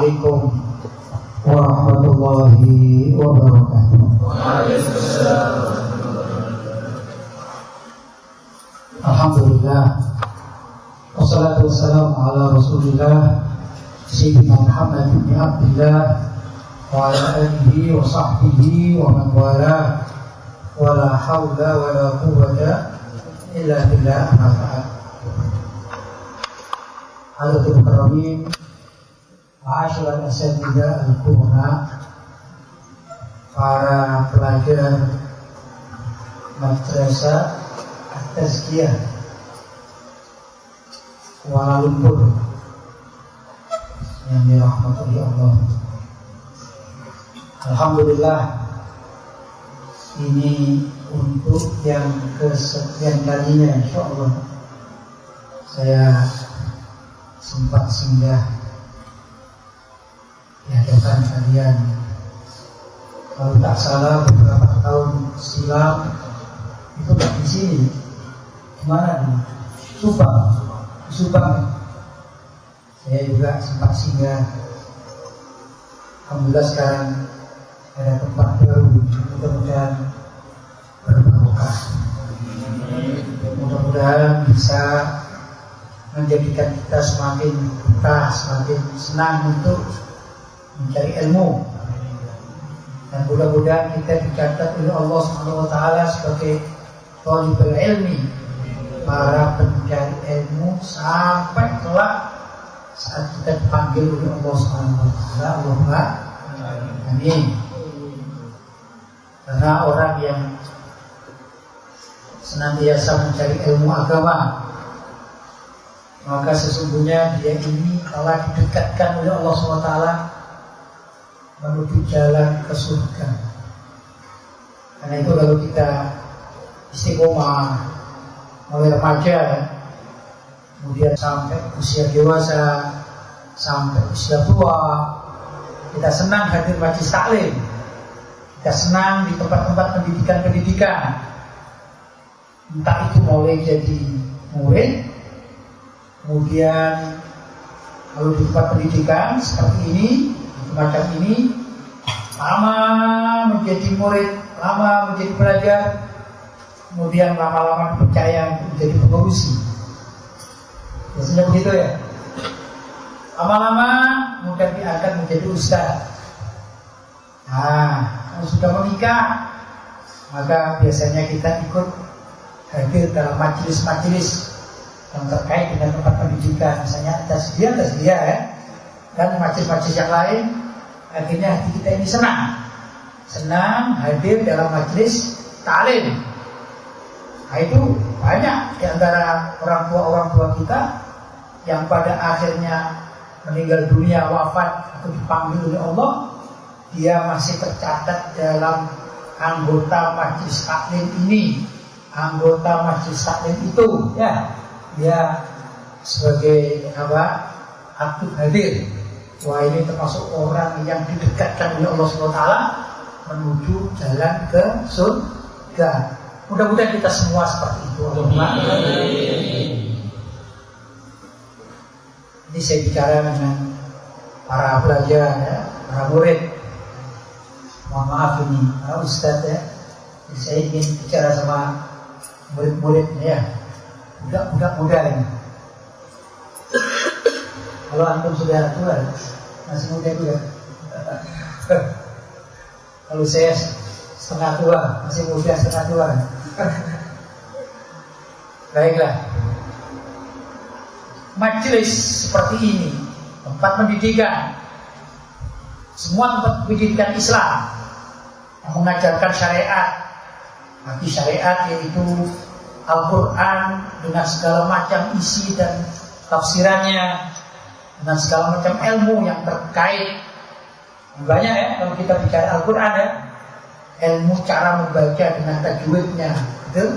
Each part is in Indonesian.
Assalamualaikum warahmatullahi wabarakatuh. Alhamdulillah, wassalatu wassalamu ala Rasulillah Sayyidina Muhammad bin Abdillah wa ala alihi wa sahbihi wa man wala wa la hawla wa la quwwata illa billah. Amma ba'd. Hadirin karamin, ma'asyiral asatidzah al-kurama, para pelajar Madrasah At-Tazkiyah Kuala Lumpur yang dirahmati Allah. Alhamdulillah, ini untuk yang kesekian kalinya insyaallah saya sempat singgah di hadapan kalian. Kalau tak salah beberapa tahun silam itu di sini, mana nih? Subang. Saya juga sempat singgah. Alhamdulillah sekarang ada tempat baru, mudah-mudahan berbarokah. Mudah-mudahan bisa menjadikan kita semakin betah, semakin senang untuk mencari ilmu, dan mudah-mudahan kita dicatat oleh Allah Subhanahu wa taala sebagai thalibul ilmi, para pencari ilmu sampai kelak saat kita dipanggil oleh Allah Subhanahu wa taala. Allahumma amin. Karena orang yang senantiasa mencari ilmu agama, maka sesungguhnya dia ini telah didekatkan oleh Allah SWT menuju jalan ke surga. Karena itu kalau kita istiqomah mulai remaja, kemudian sampai usia dewasa, sampai usia tua, kita senang hadir majelis taklim, kita senang di tempat-tempat pendidikan, entah itu mulai jadi murid, kemudian kalau di tempat pendidikan seperti ini, macam ini, lama menjadi murid, lama menjadi pelajar, kemudian lama-lama dipercaya menjadi pengurusi. Biasanya begitu ya. Lama-lama kemudian diangkat menjadi ustaz. Nah, kalau sudah menikah, maka biasanya kita ikut hadir dalam majelis-majelis yang terkait dengan tempat pendidikan, misalnya tasbih ya, dan majelis-majelis yang lain. Akhirnya hati kita ini senang hadir dalam majelis ta'lim. Nah, itu banyak di antara orang tua kita yang pada akhirnya meninggal dunia, wafat atau dipanggil oleh Allah, dia masih tercatat dalam anggota majelis taklim ini, anggota majelis taklim itu, ya. Dia sebagai aktif hadir. Wah, ini termasuk orang yang didekatkan oleh Allah SWT menuju jalan ke surga. Mudah-mudahan kita semua seperti itu. Ini saya bicara dengan para pelajar, ya, para murid. Mohon maaf ini, para ustadz ya. Jadi saya ingin bicara sama murid-muridnya ya. Budak-budak muda ini. Kalau antum sudah tua, masih muda juga. Kalau saya setengah tua, masih muda setengah tua. Baiklah. Majelis seperti ini, tempat pendidikan, semua tempat pendidikan Islam yang mengajarkan syariat, arti syariat yaitu Al-Quran dengan segala macam isi dan tafsirannya, dengan segala macam ilmu yang terkait. Banyak ya kalau kita bicara Al-Quran ya, ilmu cara membaca dengan tajwidnya, gitu.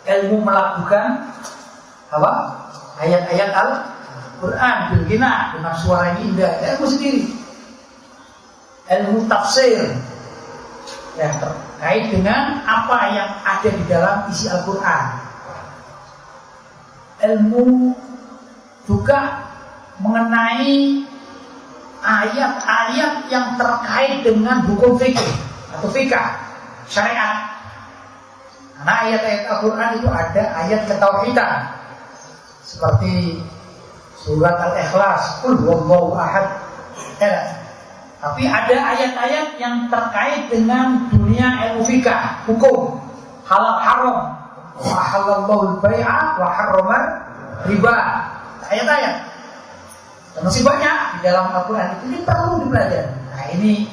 Ilmu melakukan ayat-ayat Al-Quran bilghina dengan suara yang indah, ilmu sendiri. Ilmu tafsir yang terkait dengan apa yang ada di dalam isi Al-Quran. Ilmu juga mengenai ayat-ayat yang terkait dengan hukum fikih atau fikah syariat. Karena ayat-ayat Al-Quran itu ada ayat ketauhidan seperti surat Al-Ikhlas, Qul huwallahu ahad. Ya. Tapi ada ayat-ayat yang terkait dengan dunia ilmu fikah, hukum halal haram, wa halallahu al-bai'a wa harrama riba. Ayat-ayat. Dan masih banyak di dalam Al-Quran itu, ini perlu dipelajari. Nah, ini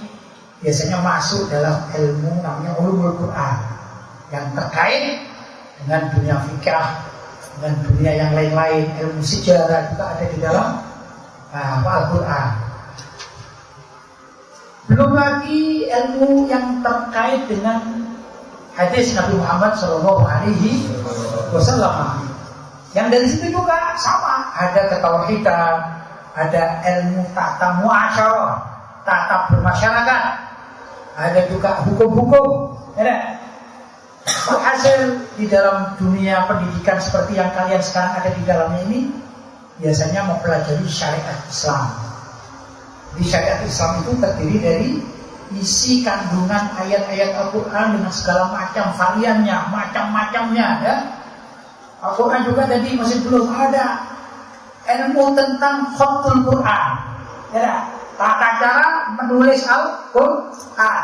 biasanya masuk dalam ilmu namanya ulumul Quran yang terkait dengan dunia fikih, dengan dunia yang lain-lain, ilmu sejarah juga ada di dalam Al-Quran. Belum lagi ilmu yang terkait dengan hadis Nabi Muhammad SAW. Yang dari situ juga sama, ada ketauhidan, ada ilmu tata muasyarah, tata bermasyarakat, ada juga hukum-hukum. Hasil di dalam dunia pendidikan seperti yang kalian sekarang ada di dalamnya ini, biasanya mempelajari syariat Islam. Di syariat Islam itu terdiri dari isi kandungan ayat-ayat Al-Quran dengan segala macam variannya, macam-macamnya. Ya. Al-Quran juga tadi masih belum ada ilmu tentang khatul Quran, ya, tata cara menulis Al-Quran.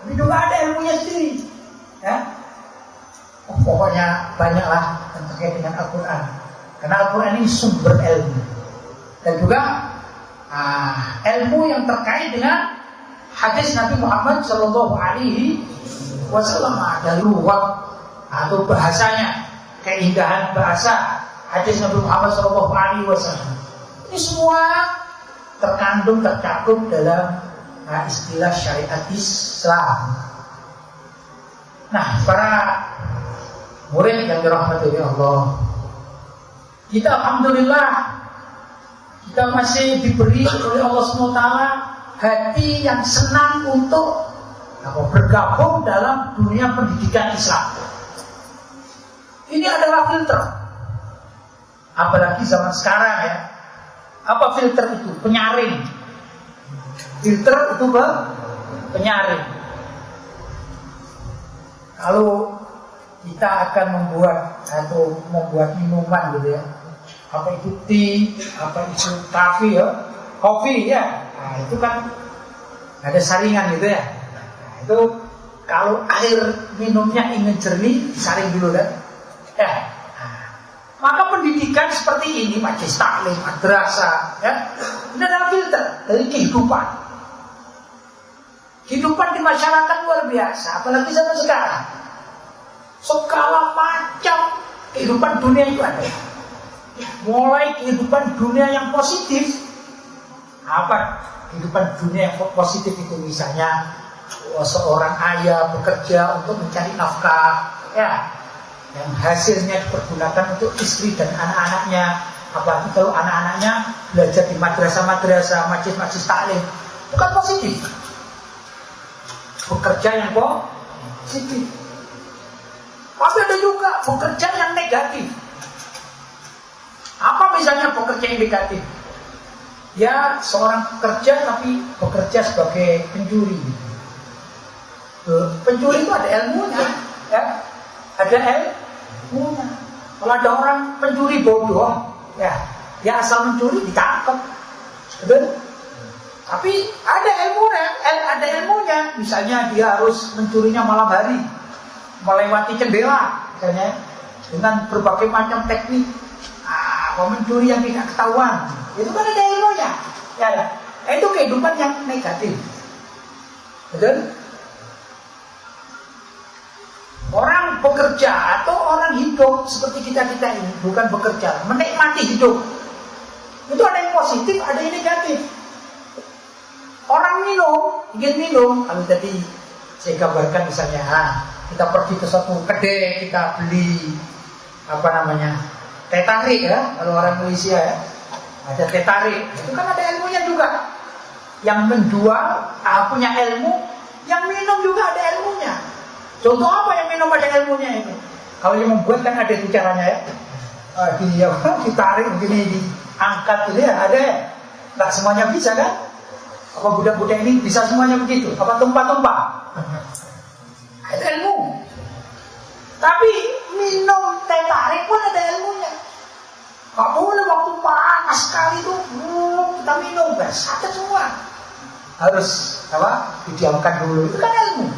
Ini juga ada ilmunya sendiri. Ya. Pokoknya banyaklah yang terkait dengan Al-Quran. Karena Al-Quran ini sumber ilmu. Dan juga ilmu yang terkait dengan hadis Nabi Muhammad SAW, ada luwak atau bahasanya, keindahan bahasa hadis Nabi Muhammad SAW. Ini semua terkandung, tercakup dalam istilah syariat Islam. Nah, para murid yang dirahmati Allah, kita alhamdulillah kita masih diberi oleh Allah SWT hati yang senang untuk bergabung dalam dunia pendidikan Islam. Ini adalah filter. Apalagi zaman sekarang ya. Apa filter itu? Penyaring. Filter itu penyaring. Kalau kita akan membuat minuman gitu ya, apa itu tea, apa itu kopi ya. Nah, itu kan ada saringan gitu ya. Nah, itu kalau air minumnya ingin jernih, saring dulu kan. Ya. Nah, maka pendidikan seperti ini, majelis taklim, madrasah, ya, ini adalah filter dari kehidupan. Kehidupan di masyarakat luar biasa, apalagi zaman sekarang. Segala macam kehidupan dunia itu ada. Mulai kehidupan dunia yang positif. Apa kehidupan dunia yang positif itu? Misalnya seorang ayah bekerja untuk mencari nafkah, ya, yang hasilnya dipergunakan untuk istri dan anak-anaknya. Apalagi kalau anak-anaknya belajar di madrasah-madrasah, majlis-majlis taklim, bukan positif. Bekerja yang positif. Tapi ada juga bekerja yang negatif. Apa misalnya bekerja yang negatif? Ya, seorang pekerja tapi bekerja sebagai pencuri. Pencuri itu ada ilmunya, ya. Ada ilmunya. Kalau ada orang pencuri bodoh, ya, dia asal mencuri ditangkap. Betul? Tapi ada ilmunya. Misalnya dia harus mencurinya malam hari, melewati jendela, misalnya, dengan berbagai macam teknik. Mencuri yang tidak ketahuan, itu kan ada ilmunya, ya. Itu kehidupan yang negatif, betul? Orang bekerja atau orang hidup seperti kita ini, bukan bekerja, menikmati hidup. Itu ada yang positif, ada yang negatif. Orang ingin minum, kalau tadi saya gambarkan misalnya, kita pergi ke suatu kedai, kita beli teh tarik ya, kalau orang Malaysia ya, ada teh tarik, itu kan ada ilmunya juga. Yang menjual punya ilmu, yang minum juga ada ilmunya. Contoh apa yang minum ada ilmunya itu? Kalau yang membuat kan ada itu caranya ya, ditarik begini, diangkat gitu ya, ada ya. Nggak semuanya bisa kan? Apa budak-budak ini bisa semuanya begitu? Apa tumpah-tumpah? Itu ilmu. Tapi minum teh tarik pun ada ilmunya. Gak boleh waktu panas sekali itu kita minum, sakit semua. Harus apa? Didiamkan dulu. Itu kan ilmu.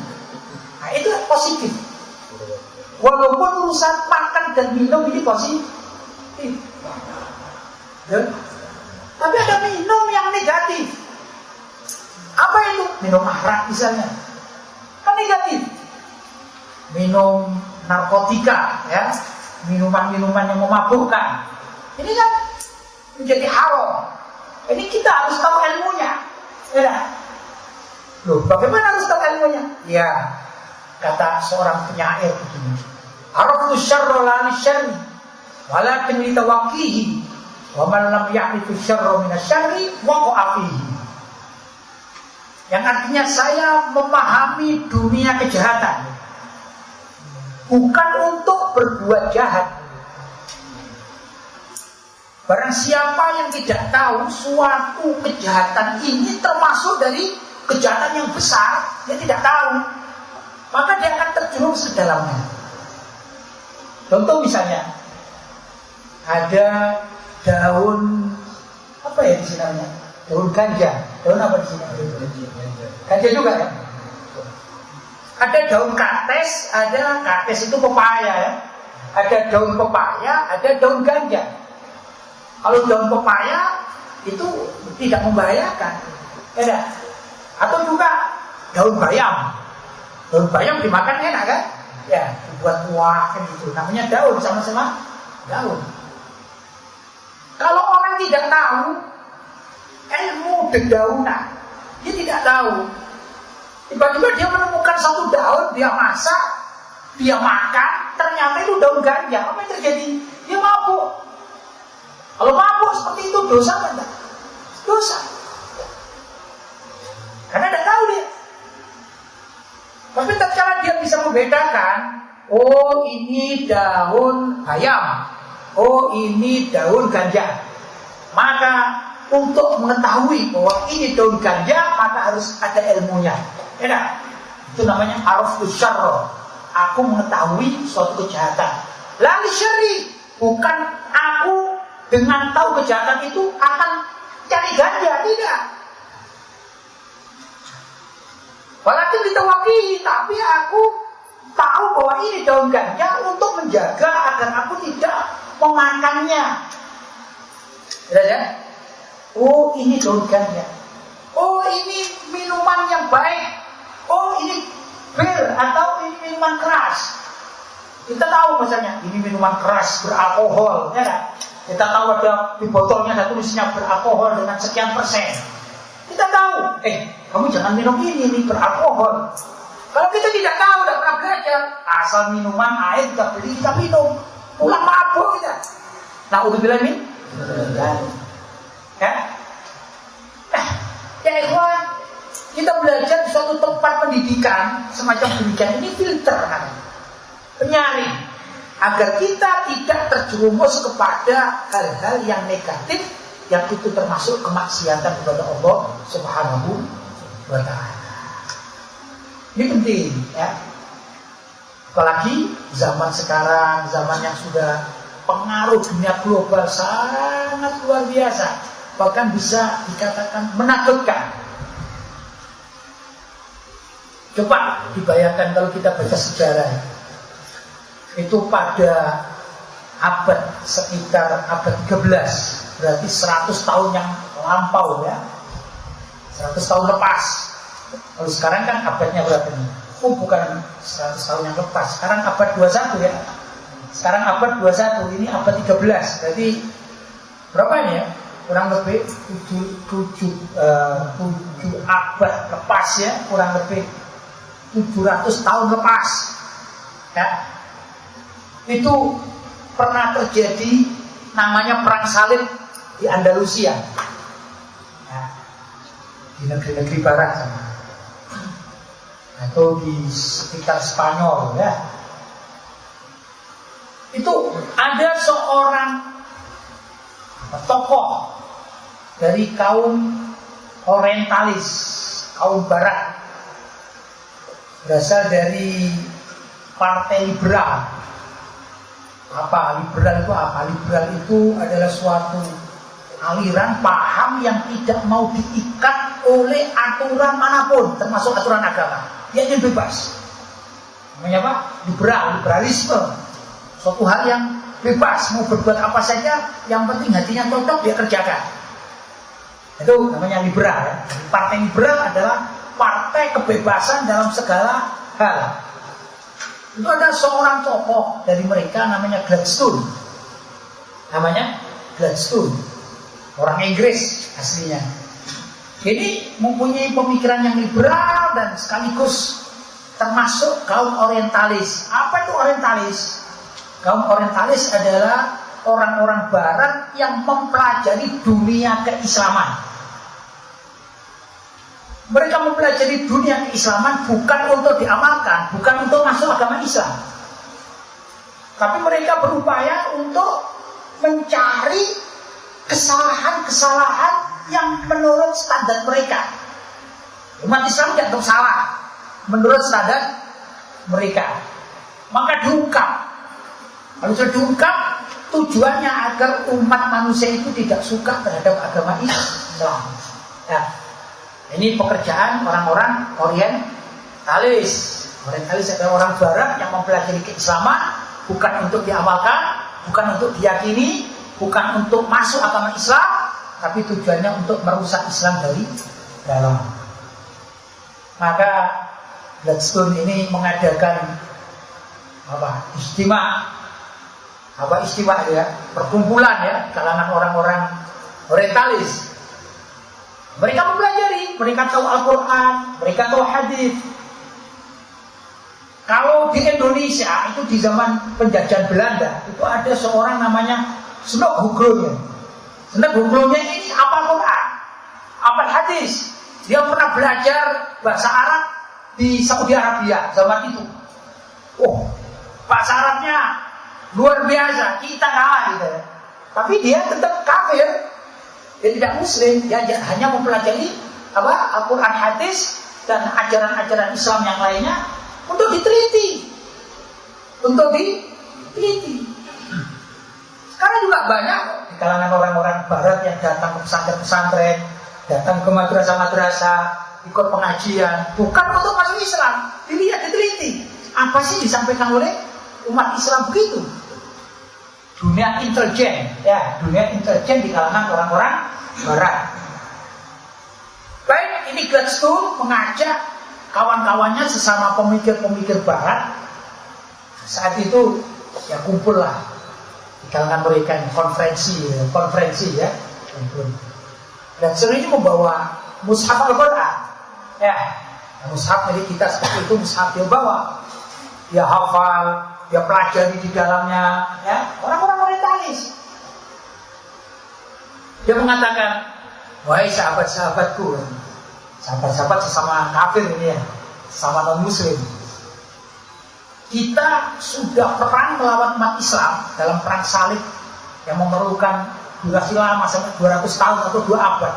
Nah itu positif. Walaupun urusan makan dan minum ini positif. Ya. Tapi ada minum yang negatif. Apa itu? Minum arak misalnya. Kan negatif. Minum narkotika, ya, minuman-minuman yang memabukkan. Ini kan menjadi haram. Ini kita harus tahu ilmunya. Ya. Loh, bagaimana harus tahu ilmunya? Ya, kata seorang penyair begini. Araftu syarra la li syarri, walakin li tawaqqihi, wa man lam ya'rifu syarra min asy-syarri waqa'a fihi. Yang artinya saya memahami dunia kejahatan. Bukan untuk berbuat jahat. Barang siapa yang tidak tahu suatu kejahatan ini termasuk dari kejahatan yang besar, dia tidak tahu, maka dia akan terjerumus ke dalamnya. Contoh misalnya, ada daun apa ya di sini namanya? Daun ganja. Daun apa di sini? Ganja juga ya. Ada daun kates, ada kates itu pepaya ya. Ada daun pepaya, ada daun ganja. Kalau daun pepaya itu tidak membahayakan, ya. Atau juga daun bayam. Daun bayam dimakan enak kan? Ya, dibuat kuah kan gitu. Namanya daun, sama-sama daun. Kalau orang tidak tahu ilmu dedaunan, dia tidak tahu. Tiba-tiba dia menemukan satu daun, dia masak, dia makan, ternyata itu daun ganja. Apa yang terjadi? Dia mabuk. Kalau mabuk seperti itu dosa kan? Dosa. Karena tidak tahu dia. Tapi tatkala dia bisa membedakan, oh ini daun bayam, oh ini daun ganja, maka untuk mengetahui bahwa ini daun ganja, maka harus ada ilmunya. Ya, itu namanya arafus syarra. Aku mengetahui suatu kejahatan. Lalu syarri, bukan aku dengan tahu kejahatan itu akan cari ganja, tidak. Walaupun ditawaki, tapi aku tahu bahwa ini daun ganja untuk menjaga agar aku tidak memakannya. Ya? Oh ini daun ganja. Oh ini minuman yang baik. Oh ini bir atau ini minuman keras. Kita tahu misalnya ini minuman keras beralkohol, ya kan? Kita tahu ada di botolnya ada tulisnya beralkohol dengan sekian persen. Kita tahu, kamu jangan minum ini beralkohol. Kalau kita tidak tahu, tidak pernah belajar, asal minuman air kita beli, kita minum, pulang mabuk kita. Nah, udah bilang ini, ya ikhwan, kita belajar di suatu tempat pendidikan semacam demikian ini filter kan, penyaring, agar kita tidak terjerumus kepada hal-hal yang negatif, yang itu termasuk kemaksiatan kepada Allah Subhanahu wa Ta'ala. Ini penting ya. Apalagi zaman sekarang, zaman yang sudah pengaruh dunia global sangat luar biasa, bahkan bisa dikatakan menakutkan. Coba dibayangkan kalau kita baca sejarah, itu pada abad sekitar abad 13, berarti 100 tahun yang lampau ya, 100 tahun lepas. Kalau sekarang kan abadnya berapa nih? Oh bukan 100 tahun yang lepas, sekarang abad 21 ya. Sekarang abad 21, ini abad 13, berarti berapa ini ya? Kurang lebih 7 abad lepas ya, kurang lebih 700 tahun lepas ya. Itu pernah terjadi namanya perang salib di Andalusia ya, di negeri-negeri barat atau di sekitar Spanyol ya. Itu ada seorang tokoh dari kaum orientalis, kaum barat, berasal dari partai liberal. Apa liberal itu? Apa liberal itu adalah suatu aliran paham yang tidak mau diikat oleh aturan manapun, termasuk aturan agama. Dia ingin bebas. Namanya apa? Liberalisme. Suatu hal yang bebas, mau berbuat apa saja, yang penting hatinya cocok dia kerjakan. Itu namanya liberal. Ya. Partai liberal adalah partai kebebasan dalam segala hal. Itu ada seorang tokoh dari mereka namanya Gladstone. Namanya Gladstone. Orang Inggris aslinya. Jadi mempunyai pemikiran yang liberal dan sekaligus termasuk kaum orientalis. Apa itu orientalis? Kaum orientalis adalah orang-orang barat yang mempelajari dunia keislaman. Mereka mempelajari dunia keislaman bukan untuk diamalkan, bukan untuk masuk agama Islam. Tapi mereka berupaya untuk mencari kesalahan-kesalahan yang menurut standar mereka. Umat Islam tidak salah menurut standar mereka. Maka diungkap. Kalau sudah diungkap, tujuannya agar umat manusia itu tidak suka terhadap agama Islam. Nah, ini pekerjaan orang-orang orientalis. Orientalis adalah orang barat yang mempelajari keislaman bukan untuk diamalkan, bukan untuk diyakini, bukan untuk masuk agama Islam, tapi tujuannya untuk merusak Islam dari dalam. Maka Gladstone ini mengadakan istimewa. Istimewa ya, perkumpulan ya, kalangan orang-orang orientalis. Mereka mempelajari, mereka tahu Al-Quran, mereka tahu hadis. Kalau di Indonesia itu di zaman penjajahan Belanda itu ada seorang namanya Snok Huglonya. Snok Huglonya ini hafal Quran, hafal hadis. Dia pernah belajar bahasa Arab di Saudi Arabia zaman itu. Oh, bahasa Arabnya luar biasa, kita kalah gitu. Tapi dia tetap kafir, dia tidak Muslim, dia hanya mempelajari Al-Quran, hadis dan ajaran-ajaran Islam yang lainnya untuk diteliti, Sekarang juga banyak di kalangan orang-orang Barat yang datang ke pesantren-pesantren, datang ke madrasah-madrasah, ikut pengajian, bukan untuk masuk Islam, dilihat, diteliti, apa sih disampaikan oleh umat Islam begitu. Dunia intelijen, ya, dunia intelijen di kalangan orang-orang Barat. Baik, ini Gladstone mengajak kawan-kawannya sesama pemikir-pemikir Barat. Saat itu ya kumpullah di kalangan mereka konferensi ya. Gladstone ini membawa mushaf Al-Quran, ya, mushaf milik kita seperti itu, mushaf dia bawa, dia hafal, dia pelajari di dalamnya, ya, orang-orang orientalis. Dia mengatakan, wahai sahabat-sahabatku, sahabat-sahabat sesama kafir ini ya, sesama non-muslim, kita sudah perang melawan umat Islam dalam perang salib yang memerlukan durasi lama sampai 200 tahun atau 2 abad.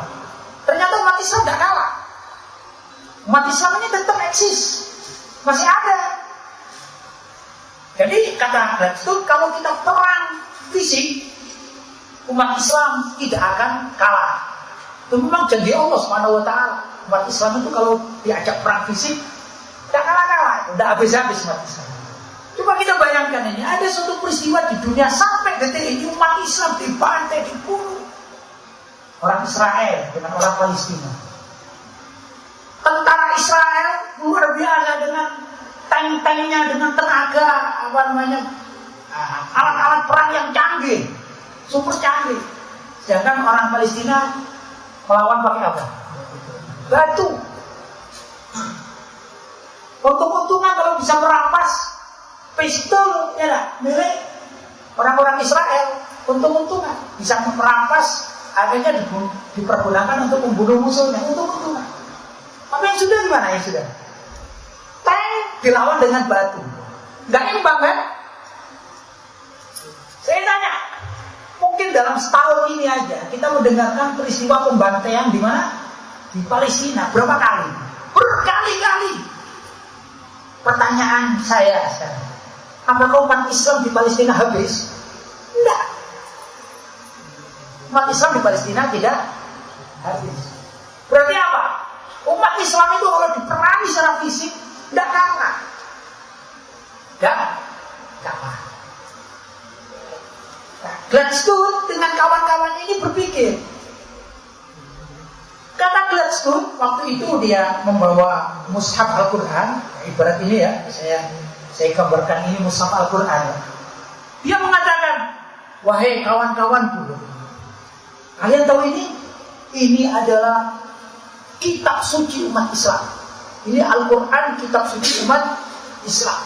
Ternyata umat Islam tidak kalah. Umat Islam ini tetap eksis, masih ada. Jadi kata Gladstone, kalau kita perang fisik, umat Islam tidak akan kalah. Itu memang janji Allah Subhanahu wa Ta'ala. Umat Islam itu kalau diajak perang fisik, tidak kalah-kalah, tidak habis-habis umat Islam. Coba kita bayangkan ini, ada suatu peristiwa di dunia sampai detik ini umat Islam dibantai, dibunuh. Orang Israel dengan orang Palestina. Tentara Israel luar biasa dengan tank-tanknya, dengan tenaga alat-alat perang yang canggih, super canggih. Sedangkan orang Palestina melawan pakai apa? Batu. Untung-untungan kalau bisa merampas pistol ya milik orang-orang Israel. Untung-untungan bisa merampas, akhirnya dipergunakan untuk membunuh musuhnya. Untung-untungan. Tapi yang sudah gimana ya sudah? Tank dilawan dengan batu, nggak imbang kan? Saya tanya, mungkin dalam setahun ini aja kita mendengarkan peristiwa pembantaian di mana? di Palestina berapa kali? Berkali-kali. Pertanyaan saya sekarang, apakah umat Islam di Palestina habis? Tidak. Umat Islam di Palestina tidak habis. Berarti apa? Umat Islam itu kalau diperangi secara fisik tidak kalah. Tidak kalah. Nah, Gladstone dengan kawan-kawan ini berpikir. Kata Gladstone, waktu itu dia membawa mushaf Al-Quran, ibarat ini ya, saya gambarkan ini mushaf Al-Quran. Dia mengatakan, wahai kawan-kawanku, kalian tahu ini? Ini adalah kitab suci umat Islam. Ini Al-Quran, kitab suci umat Islam.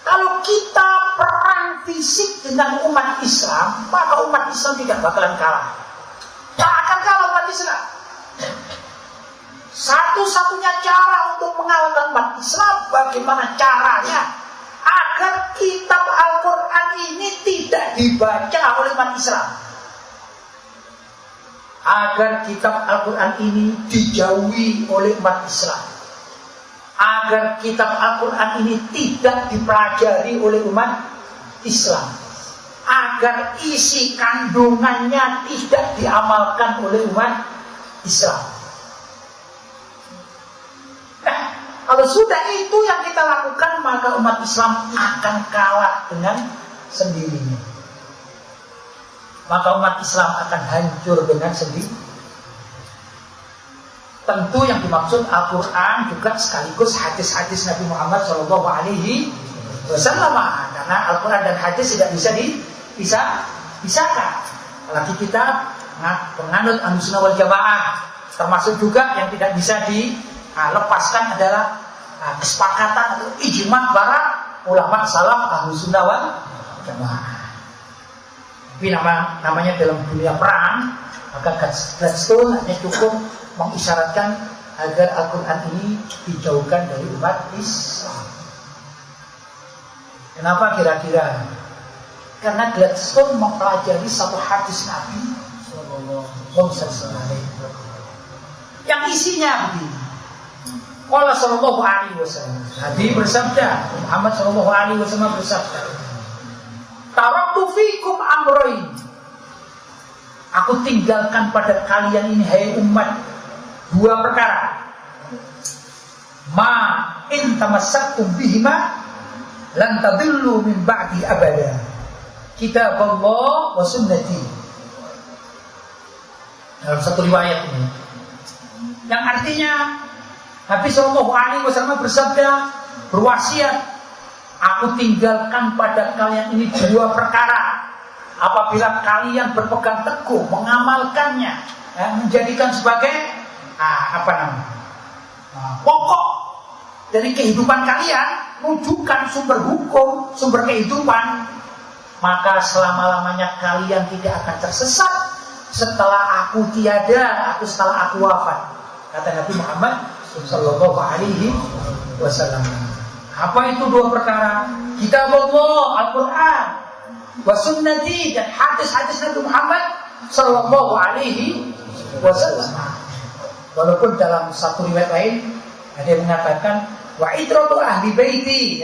Kalau kita perang fisik dengan umat Islam, maka umat Islam tidak bakalan kalah. Tak akan kalah umat Islam. Satu-satunya cara untuk mengalahkan umat Islam, bagaimana caranya agar kitab Al-Quran ini tidak dibaca oleh umat Islam, agar kitab Al-Quran ini dijauhi oleh umat Islam, agar kitab Al-Quran ini tidak dipelajari oleh umat Islam, agar isi kandungannya tidak diamalkan oleh umat Islam. Nah, kalau sudah itu yang kita lakukan, maka umat Islam akan kalah dengan sendirinya. Maka umat Islam akan hancur dengan sendiri. Tentu yang dimaksud Al-Quran juga sekaligus hadis-hadis Nabi Muhammad SAW, karena Al-Quran dan hadis tidak bisa dipisahkan. Apalagi kita penganut Ahlussunnah wal Jamaah, termasuk juga yang tidak bisa dilepaskan adalah kesepakatan atau ijma para ulama salaf Ahlussunnah wal Jamaah. Tapi namanya dalam dunia perang, maka Gladstone hanya cukup mengisyaratkan agar Al-Quran ini dijauhkan dari umat Islam. Kenapa kira-kira? Karena Gladstone mempelajari satu hadis Nabi SAW yang isinya begini. Qala sallallahu alaihi wasallam. Nabi bersabda, Muhammad sallallahu alaihi wasallam bersabda, taraktu fikum amrayn. Aku tinggalkan pada kalian ini, hai umat, dua perkara. Ma in tamassaktum bihima lan tadillu min ba'di abada. Kitab Allah wa sunnati. Dalam satu riwayat ini, yang artinya Nabi Shallallahu Alaihi Wasallam bersabda, berwasiat, aku tinggalkan pada kalian ini dua perkara. Apabila kalian berpegang teguh mengamalkannya, menjadikan sebagai pokok dari kehidupan kalian, rujukan sumber hukum, sumber kehidupan, maka selama-lamanya kalian tidak akan tersesat setelah aku tiada, setelah aku wafat. Kata Nabi Muhammad Sallallahu Alaihi Wasallam. Apa itu dua perkara? Kitab Allah, Al-Quran, wa sunnati, dan hadis-hadis Nabi Muhammad Sallallahu Alaihi Wasallam. Walaupun dalam satu riwayat lain ada yang mengatakan wa itratu ahli baiti,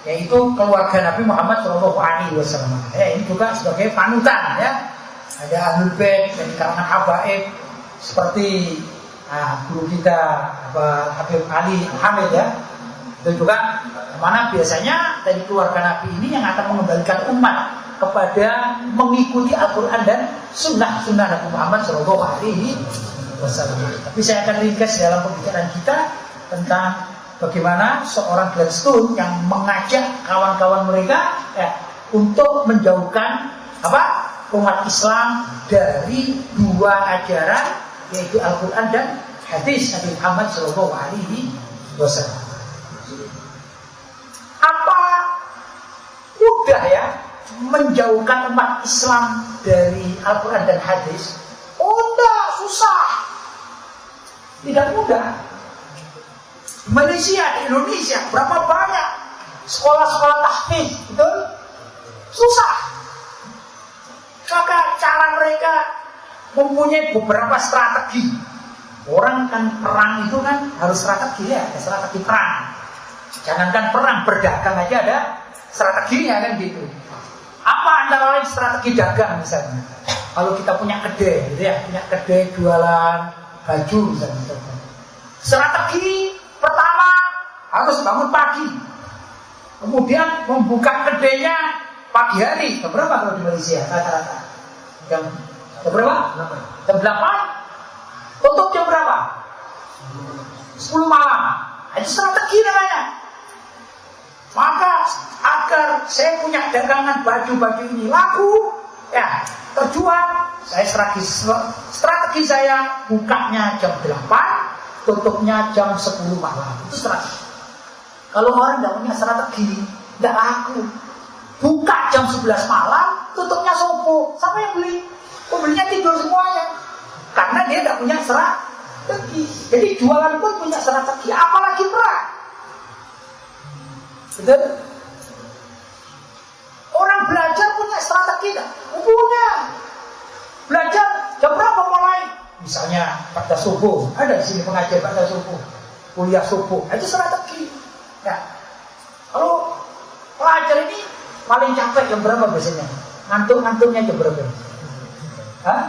yaitu keluarga Nabi Muhammad Sallallahu Alaihi Wasallam. Ini juga sebagai panutan, Ada ahlul bait dari kalangan habaib seperti guru kita Habib Ali Hamid, itu juga mana biasanya dari keluarga Nabi ini yang akan mengembalikan umat kepada mengikuti Al-Quran dan sunnah Nabi Muhammad Sallallahu Alaihi Wasallam. Tapi saya akan ringkas dalam pembicaraan kita tentang bagaimana seorang Gladstone yang mengajak kawan-kawan mereka untuk menjauhkan umat Islam dari dua ajaran, yaitu Al-Quran dan hadis Nabi Muhammad Sallallahu Alaihi Wasallam. Apa mudah menjauhkan umat Islam dari Al-Quran dan hadis? Tidak, susah. Tidak mudah. Malaysia, di Indonesia, berapa banyak sekolah-sekolah tahfiz, betul? Susah. Maka cara mereka mempunyai beberapa strategi Orang kan perang itu kan harus strategi ya, ada strategi perang. Jangankan perang, berdagang aja ada strateginya kan gitu. Apa antara lain strategi dagang misalnya? Kalau kita punya kedai, gitu ya, punya kedai jualan baju misalnya. Strategi pertama harus bangun pagi, kemudian membuka kedainya pagi hari. Jam berapa kalau di Malaysia rata-rata? Jam berapa? Jam 8. Tutup jam berapa? 10 malam. Itu strategi namanya. Maka agar saya punya dagangan baju-baju ini laku, ya terjual, saya strategi saya bukanya jam 8, tutupnya jam 10 malam. Itu strategi. Kalau orang tidak punya strategi, tidak laku. Buka jam 11 malam, tutupnya subuh. Siapa yang beli? Pembelinya tidur semuanya. Karena dia tidak punya strategi. Jadi jualan pun punya strategi, apalagi perang. Betul? Orang belajar punya strategi tak? Punya. Belajar jam berapa mulai? Misalnya pada subuh, ada di sini pengajian pada subuh, kuliah subuh, itu strategi. Ya. Kalau pelajar ini paling capek jam berapa biasanya? Ngantuk-ngantuknya jam berapa? Hah?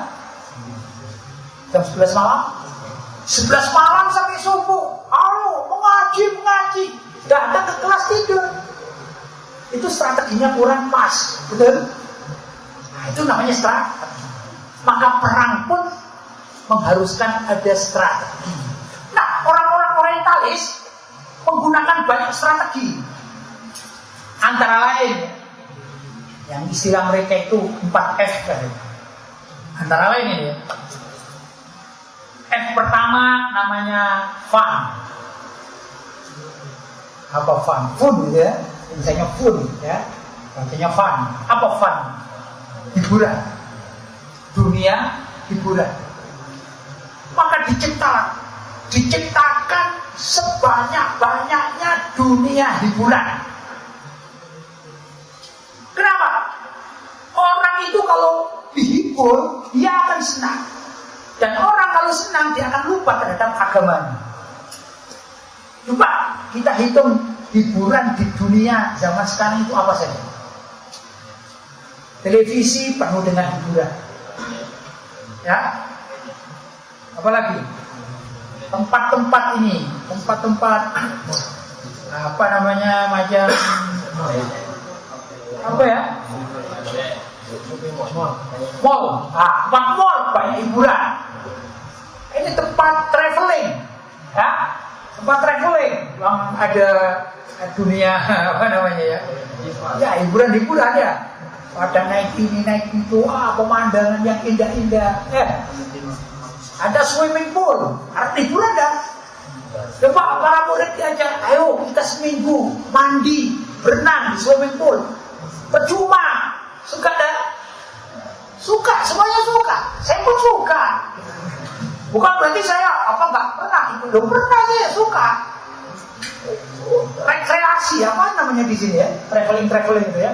Jam 11 malam? 11 malam sampai subuh. Mengaji. Datang ke kelas tidur. Itu strateginya kurang pas. Betul? Nah, itu namanya strategi. Maka perang pun mengharuskan ada strategi. Nah, orang-orang orientalis menggunakan banyak strategi. Antara lain, yang istilah mereka itu 4F kan. Antara lain ini ya. F pertama namanya fun. Apa fun? Fun gitu ya. Misalnya fun ya. Bacanya fun. Apa fun? Hiburan. Dunia hiburan. Maka diciptakan sebanyak-banyaknya dunia hiburan. Kenapa? Orang itu kalau dihibur, dia akan senang. Dan orang kalau senang, dia akan lupa terhadap agamanya. Coba kita hitung hiburan di dunia zaman sekarang itu apa saja. Televisi penuh dengan hiburan. Ya. Apalagi? Tempat-tempat ini, tempat-tempat apa namanya, macam apa ya? Mall. Tempat mall banyak hiburan. Ini tempat traveling, ya, tempat traveling yang ada dunia apa namanya ya? Ya hiburan ya. Pada naik ini naik itu, pemandangan yang indah-indah. Ada swimming pool, ada hiburan dah. Coba para murid diajak, ayo kita seminggu mandi, berenang di swimming pool. Percuma, suka dah? Suka, semuanya suka. Saya pun suka. Bukan berarti saya nggak pernah, belum pernah saya suka. Rekreasi apa namanya di sini ya? Traveling itu ya.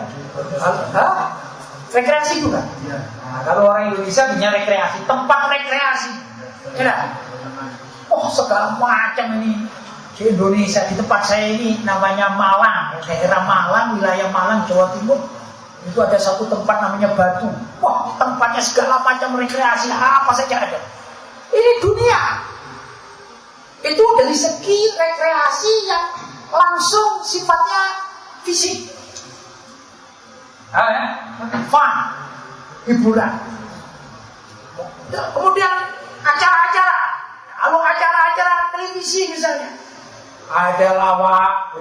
Rekreasi juga. Nah, kalau orang Indonesia punya rekreasi, tempat rekreasi. Ya. Segala macam ini di Indonesia. Di tempat saya ini namanya Malang, daerah Malang, wilayah Malang, Jawa Timur. Itu ada satu tempat namanya Batu. Tempatnya segala macam rekreasi, apa saja ada. Ini dunia. Itu dari segi rekreasi yang langsung sifatnya fisik. Fun, hiburan. Kemudian acara-acara. Kalau acara-acara televisi misalnya, ada lawak,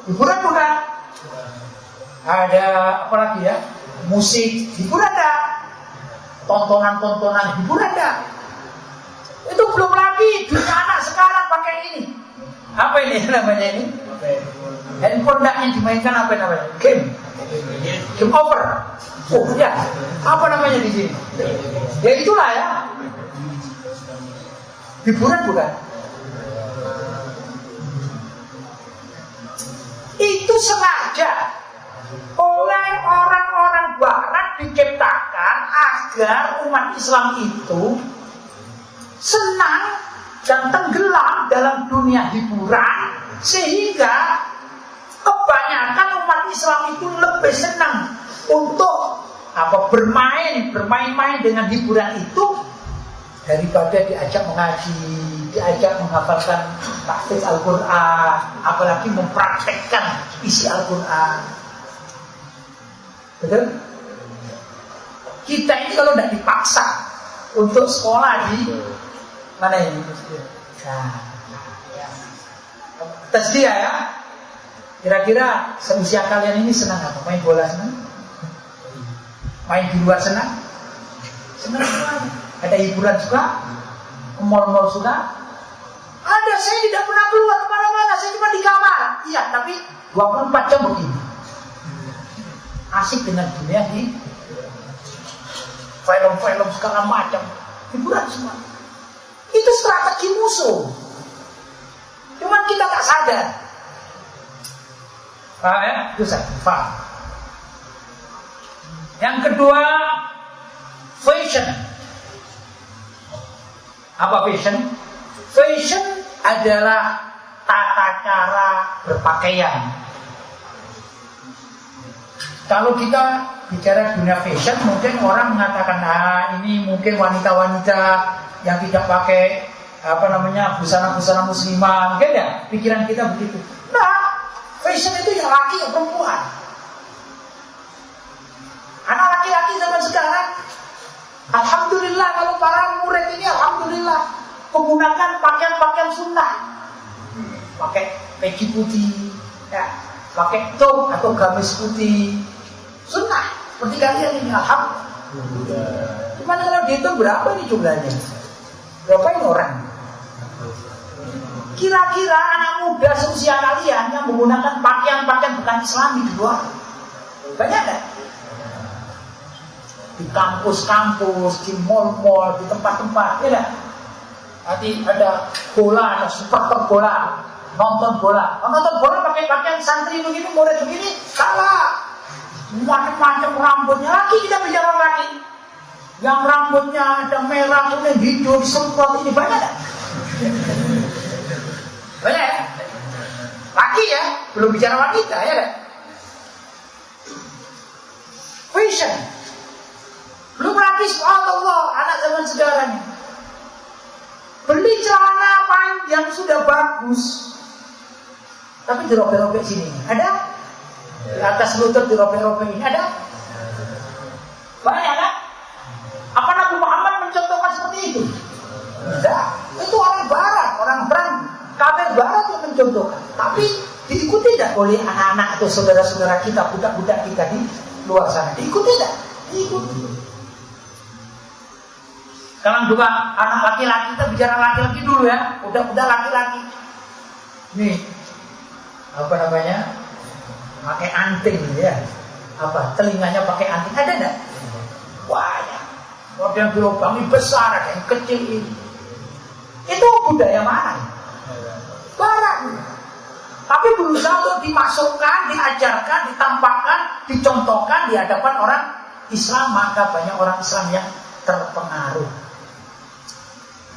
hiburan bukan? Ada apa lagi ya? Musik, hiburan dah. Tontonan-tontonan, hiburan dah. Itu belum lagi dunia anak sekarang pakai ini. Apa ini namanya ini? Handphone yang dimainkan apa namanya? Game over. Ya. Apa namanya di sini? Ya itulah ya. Hiburan bukan? Itu sengaja oleh orang-orang Barat diciptakan agar umat Islam itu senang dan tenggelam dalam dunia hiburan, sehingga kebanyakan umat Islam itu lebih senang untuk bermain-main dengan hiburan itu daripada diajak mengaji, diajak menghafalkan tahfiz Al-Quran, apalagi mempraktekkan isi Al-Quran. Betul? Kita ini kalau tidak dipaksa untuk sekolah di mana ini? Tasdiyah ya. Kira-kira seusia kalian ini senang apa? Main bola senang? Main di luar senang? Senang semuanya. Ada hiburan suka? Ke mall-mall suka? Ada, saya tidak pernah keluar kemana-mana, saya cuma di kamar. Iya, tapi 24 jam begini. Asik dengan dunia di film-film segala macam. Hiburan semua. Itu strategi musuh. Cuman kita tak sadar. Paham ya? Itu saya paham. Yang kedua, fashion. Apa fashion? Fashion adalah tata cara berpakaian. Kalau kita bicara dunia fashion, mungkin orang mengatakan, ini mungkin wanita-wanita yang tidak pakai busana-busana muslimah, mungkin ya pikiran kita begitu. Nah, fashion itu yang laki yang perempuan. Anak laki-laki zaman sekarang, alhamdulillah kalau para murid ini alhamdulillah menggunakan pakaian-pakaian sunnah, pakai peci putih, ya, pakai top atau gamis putih, sunnah. Seperti kalian ini, alhamdulillah. Cuman kalau dihitung berapa nih jumlahnya? Berapa ini orang? Kira-kira anak muda seusia kalian yang menggunakan pakaian-pakaian bukan Islami di luar, banyak gak? Di kampus-kampus, di mall-mall, di tempat-tempat, ya gak? Nanti ada bola, ada supporter bola, nonton bola. Nonton bola pakai pakaian santri begini, murid begini, salah. Macam-macam rambutnya. Laki kita bicara laki, yang rambutnya ada merah, kuning, hijau, disemprot, ini banyak gak? Banyak ya? Laki ya, belum bicara wanita ya kan? Fashion. Belum lagi subhanallah anak zaman sekarang. Beli celana panjang sudah bagus, tapi dirobek-robek sini. Ada? Di atas lutut dirobek-robek ini ada? Banyak kan? Apa Nabi Muhammad mencontohkan seperti itu? Tidak. Itu orang barat, orang brand kafir barat yang mencontohkan. Tapi diikuti tidak oleh anak-anak atau saudara-saudara kita, budak-budak kita di luar sana? Diikuti tidak? Diikuti. Sekarang juga anak laki-laki, kita bicara laki-laki dulu ya. Udah laki-laki. Nih, pakai anting ya. Telinganya pakai anting, ada enggak? Banyak. Ada yang dilubangi besar, ada yang kecil ini. Itu budaya mana? Barat. Tapi berusaha untuk dimasukkan, diajarkan, ditampakkan, dicontohkan di hadapan orang Islam, maka banyak orang Islam yang terpengaruh.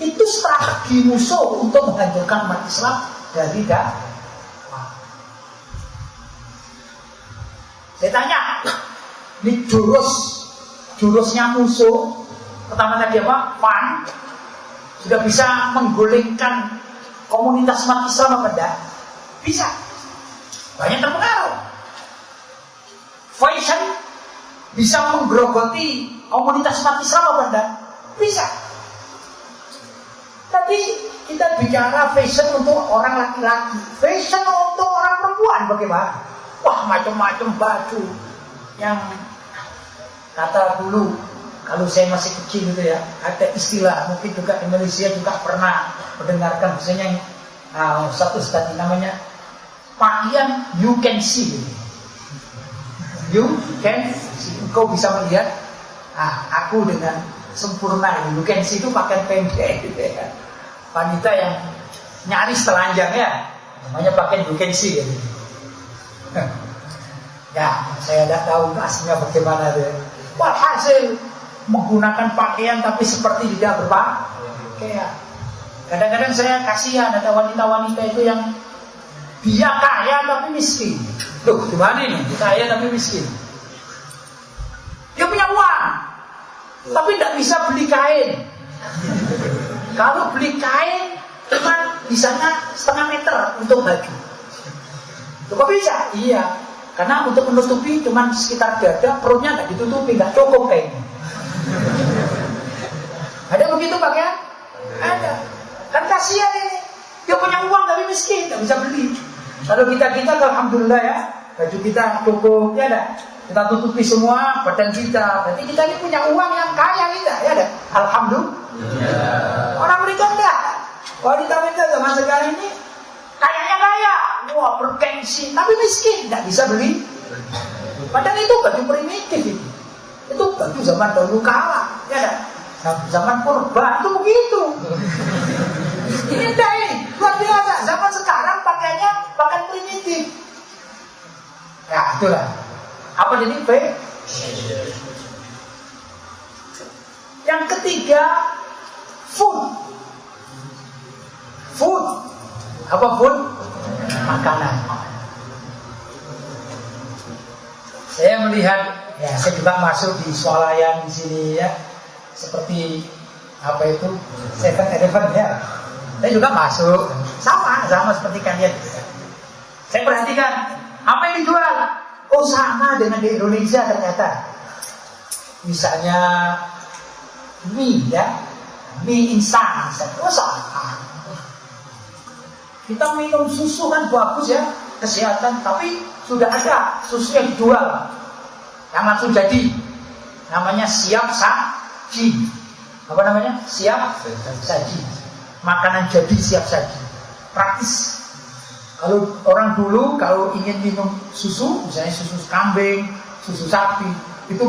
Itu strategi musuh untuk menghancurkan umat Islam dari dakwah. Saya tanya, ini jurusnya musuh pertama tadi apa? Pan sudah bisa menggulingkan komunitas umat Islam apa enggak? Bisa. Banyak terpengaruh. Fashion bisa menggerogoti komunitas umat Islam apa enggak? Bisa. Tapi kita bicara fashion untuk orang laki-laki, fashion untuk orang perempuan bagaimana? Wah, macam-macam baju yang kata dulu kalau saya masih kecil itu ya, ada istilah, mungkin juga Indonesia juga pernah mendengarkan, misalnya satu studi namanya pakaian you can see. You can see, engkau bisa melihat aku dengan sempurna. You can see itu pakaian pendek gitu ya. Wanita yang nyaris telanjang ya, namanya pakaian you can see gitu. Ya, saya tidak tahu aslinya bagaimana deh. Walhasil menggunakan pakaian tapi seperti tidak berpakaian. Kadang-kadang saya kasihan ada wanita-wanita itu yang dia kaya tapi miskin. Loh, gimana ini? Dia kaya tapi miskin. Dia punya uang, tapi tidak bisa beli kain. Kalau beli kain, cuma bisanya setengah meter untuk baju. Kok bisa? Iya, karena untuk menutupi cuma sekitar dada, perutnya nggak ditutupi, nggak cukup kainnya. Ada begitu pakaian? Ada. Kan kasihan ini. Dia punya uang tapi miskin, nggak bisa beli. Kalau kita alhamdulillah ya, baju kita cukup, ya ada. Kita tutupi semua badan kita. Berarti kita ini punya uang yang kaya kita, ya ada. Alhamdulillah. Orang mereka enggak. Wanita-wanita zaman sekarang ini kayaknya kaya, wah bergengsi, tapi miskin, nggak bisa beli. Padahal itu baju primitif itu. Itu baju zaman dahulu kala, ya ada. Zaman purba itu begitu. Ini enggak ini, luar biasa. Zaman sekarang pakaiannya pakaian primitif. Ya itulah. Apa jadi B? Yang ketiga, food. Food. Apa food? Makanan. Saya melihat, ya saya juga masuk di swalayan di sini ya. Seperti apa itu 7-Eleven ya. Saya juga masuk sama seperti kalian. Saya perhatikan apa yang dijual. Oh sama dengan di Indonesia ternyata. Misalnya mie ya, mie instan. Oh sama. Kita minum susu kan bagus ya, kesehatan. Tapi sudah ada susu yang dijual yang langsung jadi. Namanya siap saji. Apa namanya? Siap saji. Makanan jadi siap saji. Praktis. Kalau orang dulu kalau ingin minum susu, misalnya susu kambing, susu sapi, itu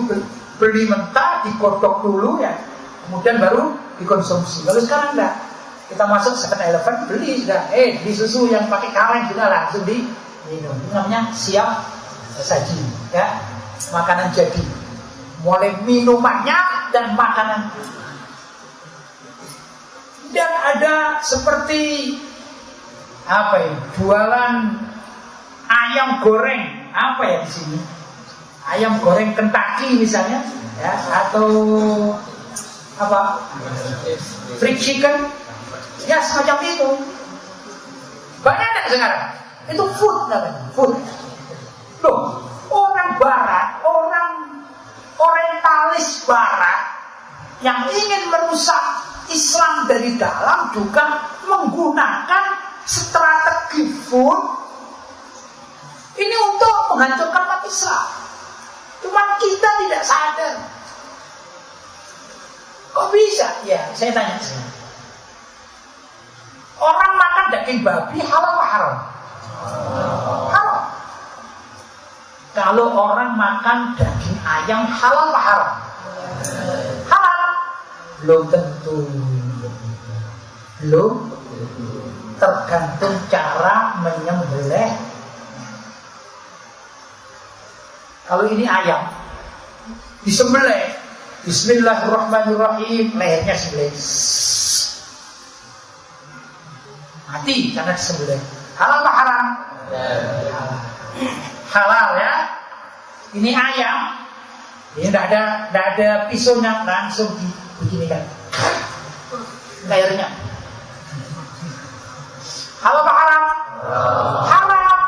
beli mentah, digodok dulu ya, kemudian baru dikonsumsi. Kalau sekarang enggak. Kita masuk 7-Eleven beli sudah, beli susu yang pakai kaleng sudah langsung diminum. Ini namanya siap saji, ya. Makanan jadi. Mulai minumannya dan makanan. Dan ada seperti apa ya? Jualan ayam goreng. Apa ya di sini? Ayam goreng Kentucky misalnya, ya, atau apa? Fried chicken. Ya semacam itu. Banyak ada sekarang. Itu food namanya, food. Loh, orang barat, orang orientalis barat yang ingin merusak Islam dari dalam juga menggunakan strategi food ini untuk menghancurkan umat Islam. Cuma kita tidak sadar. Kok bisa? Ya, saya tanya. Orang makan daging babi halal apa haram? Haram. Kalau orang makan daging ayam halal apa haram? Halal. Belum tentu. Belum. Tergantung cara menyembelih. Kalau ini ayam disembelih, bismillahirrahmanirrahim, lehernya sembelih. Mati karena disembelih. Halal apa haram? Halal ya. Ini ayam. Ini tidak ada pisaunya, langsung begini kan. Lehernya. Halal apa haram? Haram.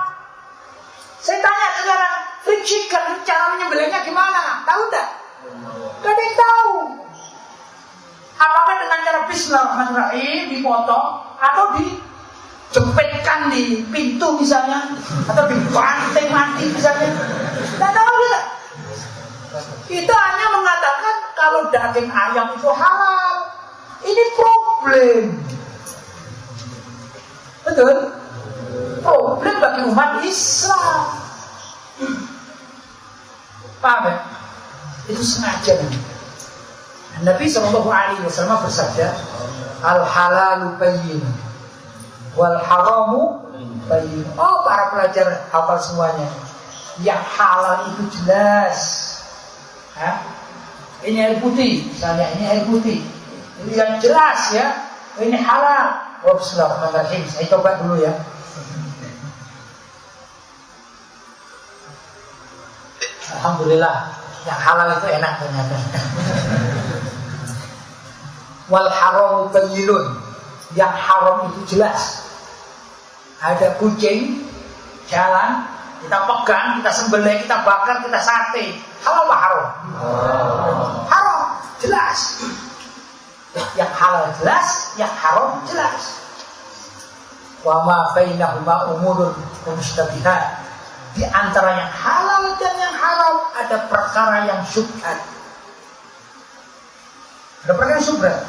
Saya tanya sekarang, fried chicken cara menyembelihnya gimana? Tahu tak? Gak ada yang tahu. Apakah dengan cara bismillahirrahmanirrahim dipotong atau dijepitkan di pintu misalnya, atau dibanting mati misalnya? Tidak tahu kita. Kita hanya mengatakan kalau daging ayam itu halal. Ini problem. Betul? Problem bagi umat Islam. Paham ya? Itu sengaja nih. Nabi SAW bersabda, al halalu bayyin wal haramu bayyin. Oh, para pelajar hafal semuanya. Yang halal itu jelas. Hah? Ini air putih, misalnya ini air putih. Ini yang jelas ya. Ini halal. Bismillahirrahmanirrahim. Saya coba dulu ya. Alhamdulillah, yang halal itu enak ternyata. Wal haram bayyinun. Yang haram itu jelas. Ada kucing jalan, kita pegang, kita sembelih, kita bakar, kita sate. Halal apa haram? Haram, jelas. Yang halal jelas, yang haram jelas. Wa ma bainahuma umurun mustabihat. Di antara yang halal dan yang haram ada perkara yang syubhat. Ada perkara yang syubhat.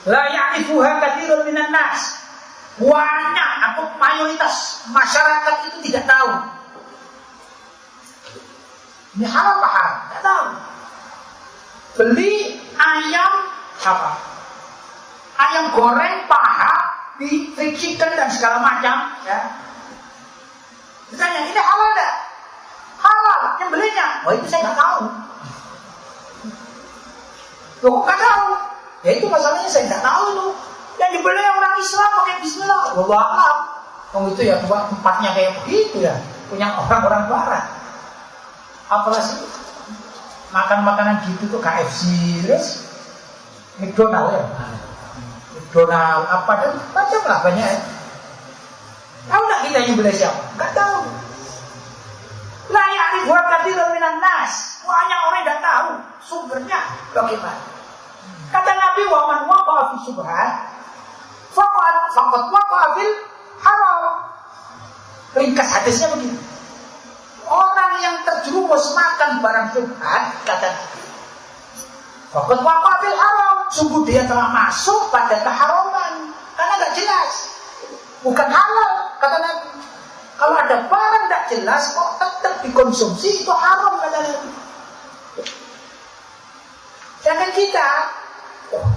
La ya'rifuha katsirun minan nas. Banyak atau mayoritas masyarakat itu tidak tahu. Ini halal apa haram? Tidak tahu. Beli ayam apa? Ayam goreng paha, beef chicken dan segala macam, ya. Ditanya, ini halal enggak? Halal, yang belinya. Oh itu saya nggak tahu. Loh kok nggak tahu? Ya itu masalahnya saya nggak tahu itu. Yang dibeli orang Islam pakai Bismillah. Wallahu a'lam. Oh itu ya tempatnya kayak begitu ya. Punya orang-orang Barat. Apalagi makan makanan gitu tuh KFC, terus McDonald ya. McDonald apa dan macam lah banyak ya. Tahu nggak kita yang beli siapa? Nggak tahu. La ya'rifu katsirun minan nas. Banyak orang yang nggak tahu sumbernya bagaimana. Kata Nabi, wa man waqa'a fi syubhat faqad waqa'a fil haram. Ringkas hadisnya begini. Orang yang terjerumus makan barang syubhat, kata Nabi, faqad waqa'a fil haram. Sungguh dia telah masuk pada keharaman karena nggak jelas. Bukan halal, kata Nabi. Kalau ada barang tidak jelas kok tetap dikonsumsi, itu haram, kata Nabi. Jangan kita, oh,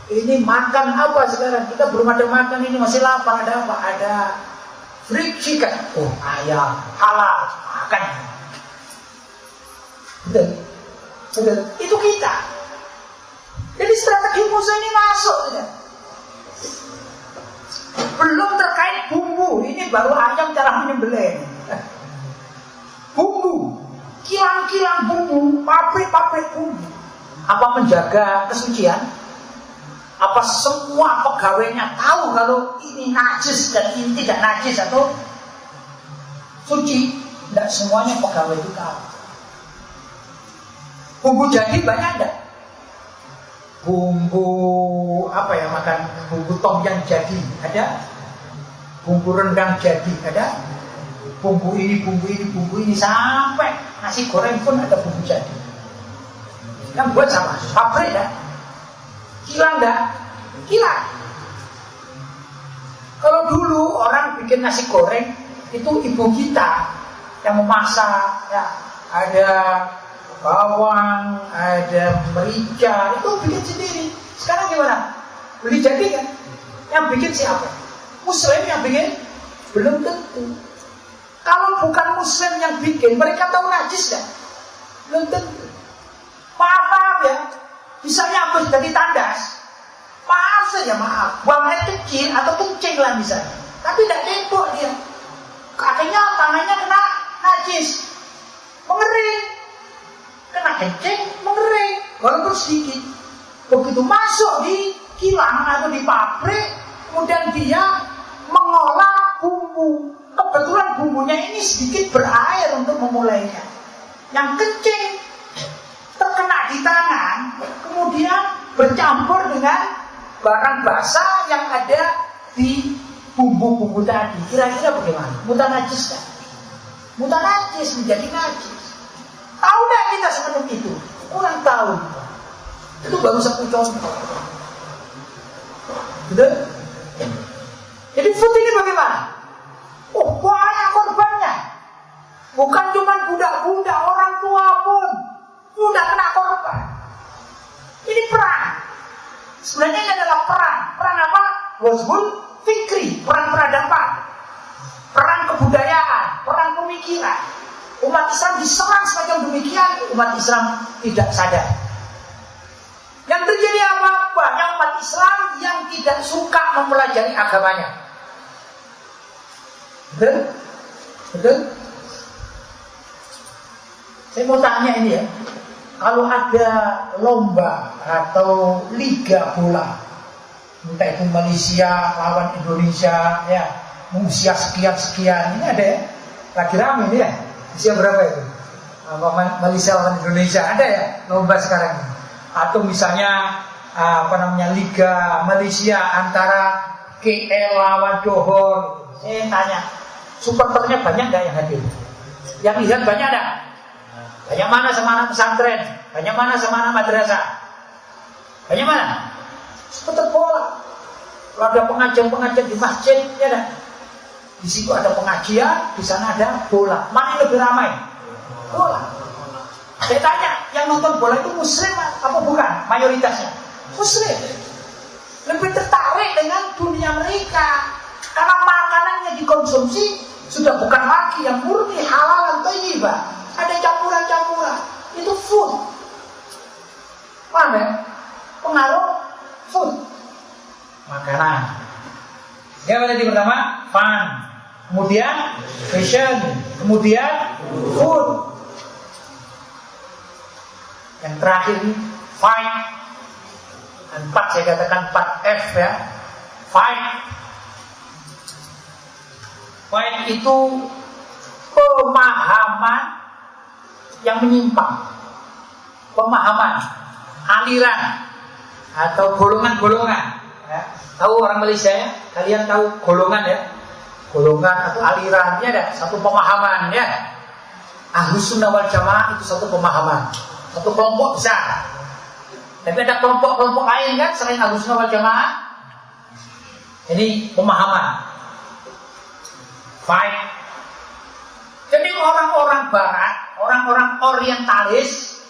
ini makan apa sekarang? Kita belum ada makan, ini masih lapar. Ada apa? Ada fried chicken. Oh, ayam halal, makan. Betul, betul. Itu kita. Jadi strategi musuh ini masuk, ya. Belum terkait bumbu, ini baru ayam cara menyembelih. Bumbu, kilang-kilang bumbu, pabrik-pabrik bumbu. Apa menjaga kesucian? Apa semua pegawainya tahu kalau ini najis dan ini tidak najis atau suci? Tidak semuanya pegawai itu tahu. Bumbu jadi banyak enggak? Bumbu apa ya, makan bumbu tom yang jadi ada, bumbu rendang jadi ada, bumbu ini sampai nasi goreng pun ada bumbu jadi. Yang buat sama pabrik ya, kilang dah, kilang. Kalau dulu orang bikin nasi goreng itu ibu kita yang memasak, ya ada bawang, ada merica, itu bikin sendiri. Sekarang gimana? Beli jadi kan? Yang bikin siapa? Muslim yang bikin? Belum tentu. Kalau bukan Muslim yang bikin, mereka tahu najis kan? Belum tentu. Maaf ya, misalnya apa jadi tandas? Maaf saja, maaf. Buang air kecil atau kencing lah misalnya. Tapi tidak tembok dia. Akhirnya tangannya kena najis, mengering. Kena kencing, mengering, walaupun sedikit. Begitu masuk di kilang atau di pabrik, kemudian dia mengolah bumbu. Kebetulan bumbunya ini sedikit berair untuk memulainya. Yang kencing terkena di tangan, kemudian bercampur dengan barang basah yang ada di bumbu-bumbu tadi. Kira-kira bagaimana? Mutanajis kan? Mutanajis menjadi najis. Tahu nggak kita semacam itu? Kurang tahu. Itu baru satu contoh. Betul? Jadi food ini bagaimana? Oh, banyak korbannya. Bukan cuma budak-budak, orang tua pun mudah kena korban. Ini perang. Sebenarnya ini adalah perang. Perang apa? Wazbul fikri, perang peradaban, perang kebudayaan, perang pemikiran. Umat Islam diserang semacam demikian, umat Islam tidak sadar. Yang terjadi apa? banyak umat Islam yang tidak suka mempelajari agamanya. Betul? Betul? Saya mau tanya ini ya, kalau ada lomba atau liga bola, entah itu Malaysia lawan Indonesia, ya, usia sekian-sekian, ini ada ya, lagi rame ini ya, usia berapa itu? Malaysia lawan Indonesia, ada ya lomba sekarang ini. Atau misalnya Liga Malaysia antara KL lawan Johor. Saya tanya, supporternya banyak nggak yang hadir? Yang lihat banyak nggak? Banyak mana sama anak pesantren? Banyak mana sama anak madrasah? Banyak mana? Supporter bola. Kalau ada pengajian-pengajian di masjid, ya ada. Di situ ada pengajian, di sana ada bola. Mana yang lebih ramai? Bola. Saya tanya, yang nonton bola itu Muslim apa bukan? Mayoritasnya Muslim. Lebih tertarik dengan dunia mereka karena makanan yang dikonsumsi sudah bukan lagi yang murni halal dan thayyibah. Ada campuran-campuran. Itu food. Paham ya? Pengaruh food. Makanan. Yang tadi pertama fun, kemudian fashion, kemudian food. Yang terakhir fight. 4 saya katakan 4F ya. Fight. Fight itu pemahaman yang menyimpang, pemahaman, aliran atau golongan-golongan. Ya. Tahu orang Malaysia ya? Kalian tahu golongan ya? Golongan atau aliran, ya ada satu pemahaman ya. Ahlus Sunnah wal Jamaah itu satu pemahaman, satu kelompok besar. Tapi ada kelompok-kelompok lain kan selain Ahlus Sunnah wal Jamaah. Ini pemahaman. Fight. Jadi orang-orang Barat, orang-orang Orientalis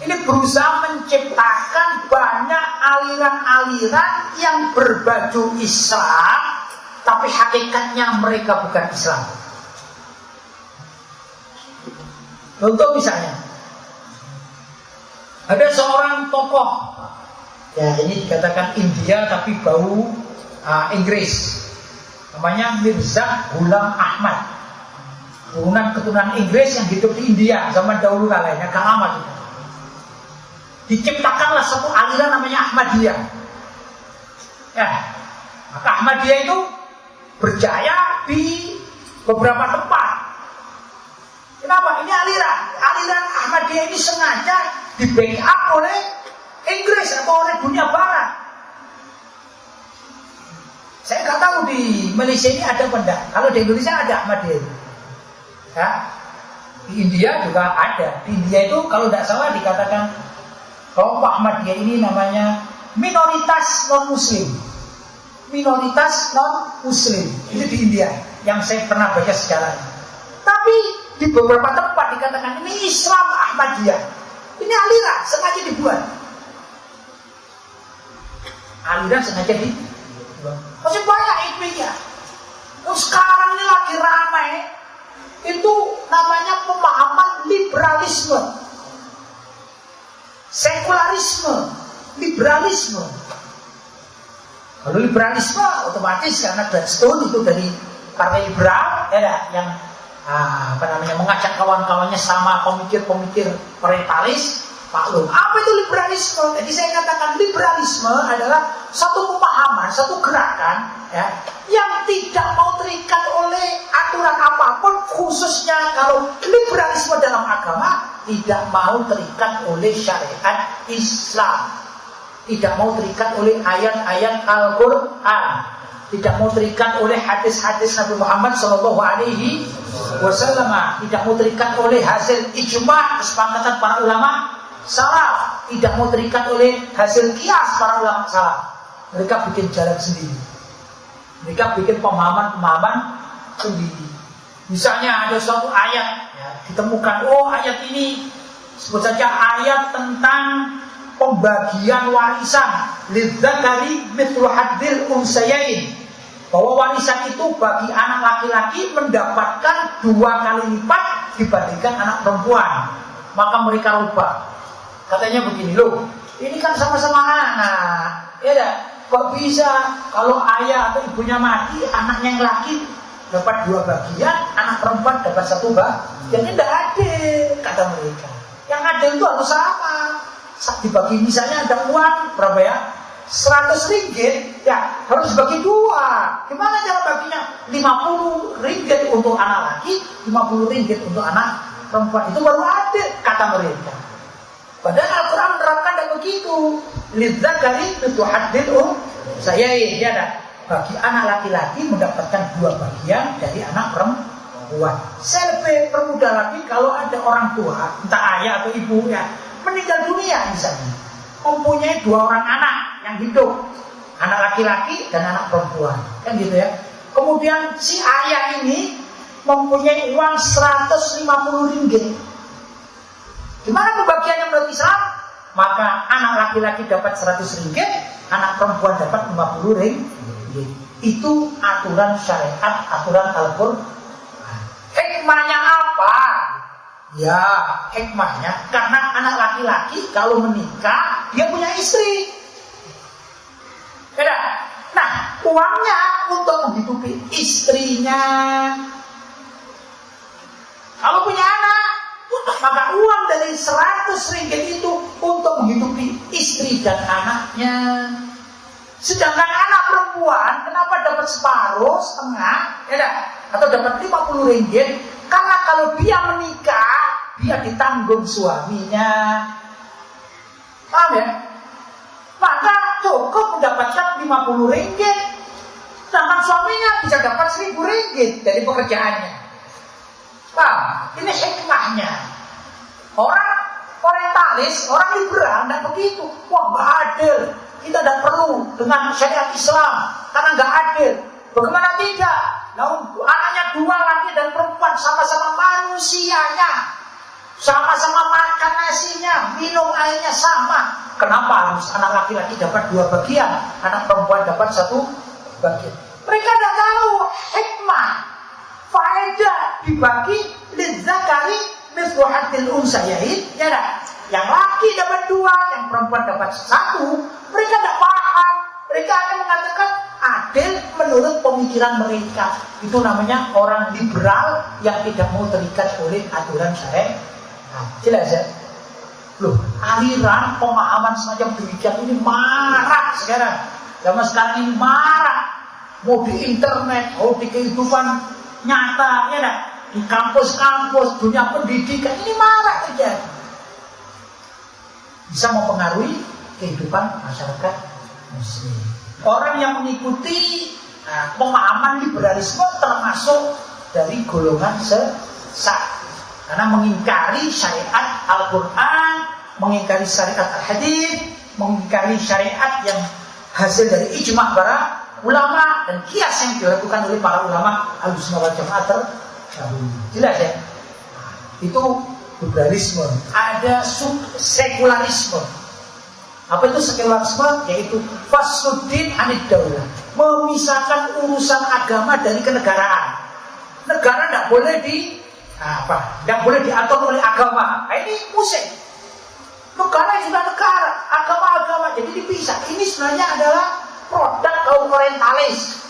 ini berusaha menciptakan banyak aliran-aliran yang berbaju Islam, tapi hakikatnya mereka bukan Islam. Contoh misalnya, ada seorang tokoh, ya ini dikatakan India tapi bau Inggris, namanya Mirza Ghulam Ahmad, keturunan Inggris yang hidup di India zaman dahulu kala, agak lama juga. Diciptakanlah satu aliran namanya Ahmadiyah. Ya, maka Ahmadiyah itu berjaya di beberapa tempat. Kenapa? Ini aliran Ahmadiyah ini sengaja di-backup oleh Inggris atau oleh dunia Barat. Saya nggak tahu di Malaysia ini ada apa enggak. Kalau di Indonesia ada Ahmadiyah. Ya. Di India juga ada. Di India itu kalau tidak salah dikatakan kelompok Ahmadiyah ini namanya minoritas non-Muslim. Minoritas non-Muslim. Itu di India yang saya pernah baca sejarahnya. Tapi di beberapa tempat dikatakan ini Islam Ahmadiyah. Ini aliran sengaja dibuat. Aliran sengaja dibuat. Masih banyak ilmiah. Sekarang ini lagi ramai. Itu namanya pemahaman liberalisme, sekularisme, liberalisme. Kalau liberalisme otomatis karena Gladstone itu dari partai liberal, ya yang mengajak kawan-kawannya sama pemikir-pemikir orientalis, maklum. Apa itu liberalisme? Jadi saya katakan liberalisme adalah satu pemahaman, satu gerakan ya, yang tidak mau terikat oleh aturan apapun, khususnya kalau liberalisme dalam agama tidak mau terikat oleh syariat Islam, tidak mau terikat oleh ayat-ayat Al-Quran, tidak mau terikat oleh hadis-hadis Nabi Muhammad SAW, tidak mau terikat oleh hasil ijma' kesepakatan para ulama salaf, tidak mau terikat oleh hasil kias para ulama salaf. Mereka bikin jalan sendiri, mereka bikin pemahaman-pemahaman sendiri. Misalnya ada suatu ayat ya, ditemukan, oh ayat ini sebut saja ayat tentang pembagian warisan lidzakari mithlu hadzil unsayain, bahwa warisan itu bagi anak laki-laki mendapatkan 2 kali lipat dibandingkan anak perempuan. Maka mereka lupa. Katanya begini, loh, Ini kan sama-sama anak, ya dah. Kok bisa kalau ayah atau ibunya mati, anaknya yang laki dapat 2 bagian, anak perempuan dapat 1 bagian? Ini tidak adil, kata mereka. Yang adil itu harus sama. Dibagi misalnya ada uang berapa ya? 100 ringgit, ya harus bagi 2. Gimana cara baginya? 50 ringgit untuk anak laki, 50 ringgit untuk anak perempuan. Itu baru adil, kata mereka. Padahal Al-Quran menerapkan tidak begitu. Lidzakari itu hadil saya ya dah. Bagi anak laki-laki mendapatkan 2 bagian dari anak perempuan. Selebih permudah lagi kalau ada orang tua, entah ayah atau ibunya, meninggal dunia misalnya, mempunyai 2 orang anak yang hidup, anak laki-laki dan anak perempuan, kan gitu ya. Kemudian si ayah ini mempunyai uang 150 ringgit. Gimana pembagiannya menurut Islam? Maka anak laki-laki dapat 100 ringgit, anak perempuan dapat 50 ringgit. Itu aturan syariat, aturan Al-Quran. Hikmahnya apa? Ya, hikmahnya karena anak laki-laki kalau menikah dia punya istri. Beda. Nah, uangnya untuk menghidupi istrinya. Kalau punya anak, maka uang dari 100 ringgit itu untuk menghidupi istri dan anaknya. Sedangkan anak perempuan kenapa dapat separuh, setengah, ya, atau dapat 50 ringgit? Karena kalau dia menikah, dia ditanggung suaminya. Paham ya? Maka cukup mendapatkan 50 ringgit. Sedangkan suaminya bisa dapat 1000 ringgit dari pekerjaannya. Paham? Ini hikmahnya. Orang orientalis, orang liberal tidak begitu. Wah, nggak adil. Kita tidak perlu dengan syariat Islam karena nggak adil. Bagaimana tidak? Nah, anaknya 2 laki dan perempuan, sama-sama manusianya, sama-sama makan nasinya, minum airnya sama. Kenapa harus anak laki-laki dapat 2 bagian, anak perempuan dapat 1 bagian? Mereka tidak tahu hikmah, faedah dibagi lidzakari mithlu hadil unsayain, ya dah. Yang laki dapat 2, yang perempuan dapat 1. Mereka tidak paham. Mereka akan mengatakan adil menurut pemikiran mereka. Itu namanya orang liberal yang tidak mau terikat oleh aturan syariat. Nah, jelas ya? Loh, aliran pemahaman semacam demikian ini marak sekarang. Zaman sekarang ini marak. Mau di internet, mau di kehidupan nyata, ya dah. Di kampus-kampus, dunia pendidikan, ini marak terjadi. Bisa mempengaruhi kehidupan masyarakat muslim. Orang yang mengikuti pemahaman liberalisme termasuk dari golongan sesat, karena mengingkari syariat Al-Quran, mengingkari syariat Al-Hadits, mengingkari syariat yang hasil dari ijma' para ulama dan kias yang dilakukan oleh para ulama Ahlussunnah wal Jamaah terdahulu. Jelas ya? Itu liberalisme. Ada sekularisme. Apa itu sekularisme? Yaitu fasluddin anid daulah, memisahkan urusan agama dari kenegaraan. Negara tidak boleh tidak boleh diatur oleh agama. Nah, ini musik. Negara juga negara, agama, jadi dipisah. Ini sebenarnya adalah produk kaum orientalis.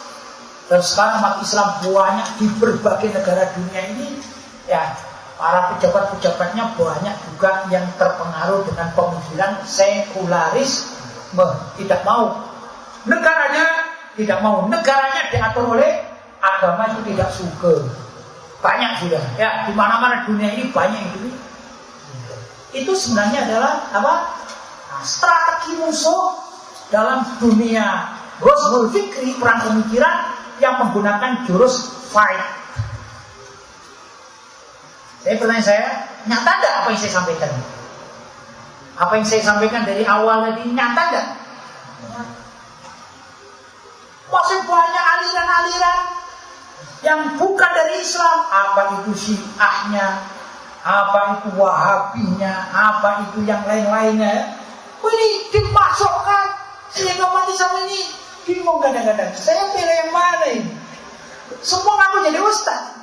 Dan sekarang umat Islam banyak di berbagai negara dunia ini, ya, para pejabat-pejabatnya banyak juga yang terpengaruh dengan pemikiran sekularisme. Tidak mau negaranya, diatur oleh agama, itu tidak suka. Banyak sudah, ya, di mana-mana dunia ini banyak itu. Itu sebenarnya adalah apa? Strategi musuh dalam dunia ghazwul fikri, perang pemikiran yang menggunakan jurus fight. Saya nyata enggak apa yang saya sampaikan? Apa yang saya sampaikan dari awal tadi nyata enggak? Masih banyak aliran-aliran yang bukan dari Islam. Apa itu Syiahnya, apa itu Wahabinya, apa itu yang lain-lainnya. Ini dimasukkan sehingga umat Islam ini bingung kadang-kadang. Saya pilih yang mana ini? Semua ngaku jadi ustaz.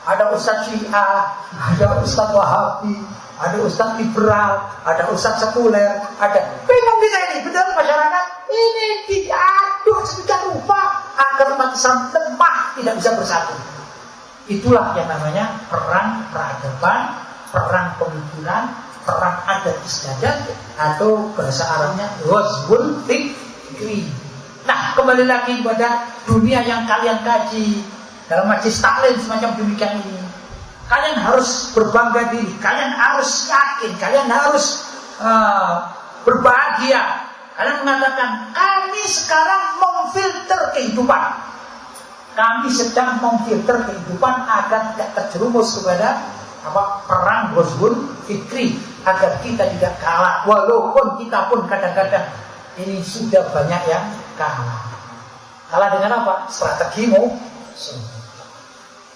Ada Ustaz Syiah, ada Ustaz Wahabi, ada ustadz liberal, ada ustadz sekuler, ada bingung kita ini, betul masyarakat ini diaduk sedemikian rupa agar umat Islam lemah, tidak bisa bersatu. Itulah yang namanya perang peradaban, perang pemikiran, perang adat istiadat, atau bahasa Arabnya ghazwul fikri. Nah, kembali lagi pada dunia yang kalian kaji dalam majlis taklim semacam demikian ini. Kalian harus berbangga diri, kalian harus yakin, kalian harus berbahagia. Kalian mengatakan, kami sekarang memfilter kehidupan. Kami sedang memfilter kehidupan agar tidak terjerumus kepada perang ghazwul fikri, agar kita tidak kalah. Walaupun kita pun kadang-kadang ini sudah banyak yang kalah. Kalah dengan apa? Strategimu.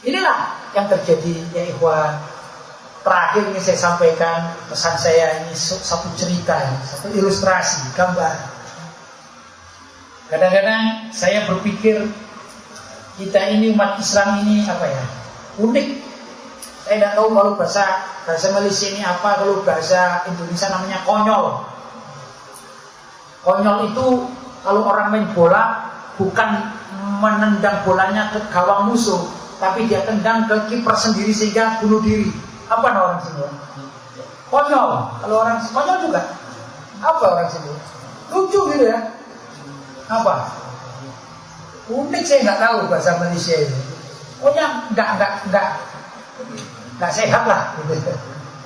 Inilah yang terjadi ya ikhwan. Terakhir ini saya sampaikan pesan saya ini satu cerita, satu ilustrasi, gambar. Kadang-kadang saya berpikir kita ini umat Islam ini unik. Saya tidak tahu kalau bahasa Malaysia ini apa, kalau bahasa Indonesia namanya konyol. Konyol itu kalau orang main bola bukan menendang bolanya ke gawang musuh, tapi dia tendang ke kiper sendiri sehingga bunuh diri. Apa orang sini? Konyol. Kalau orang konyol juga. Apa orang sini? Lucu gitu ya. Apa? Unik, saya nggak tahu bahasa Malaysia ini. Pokoknya nggak sehat lah. Gitu.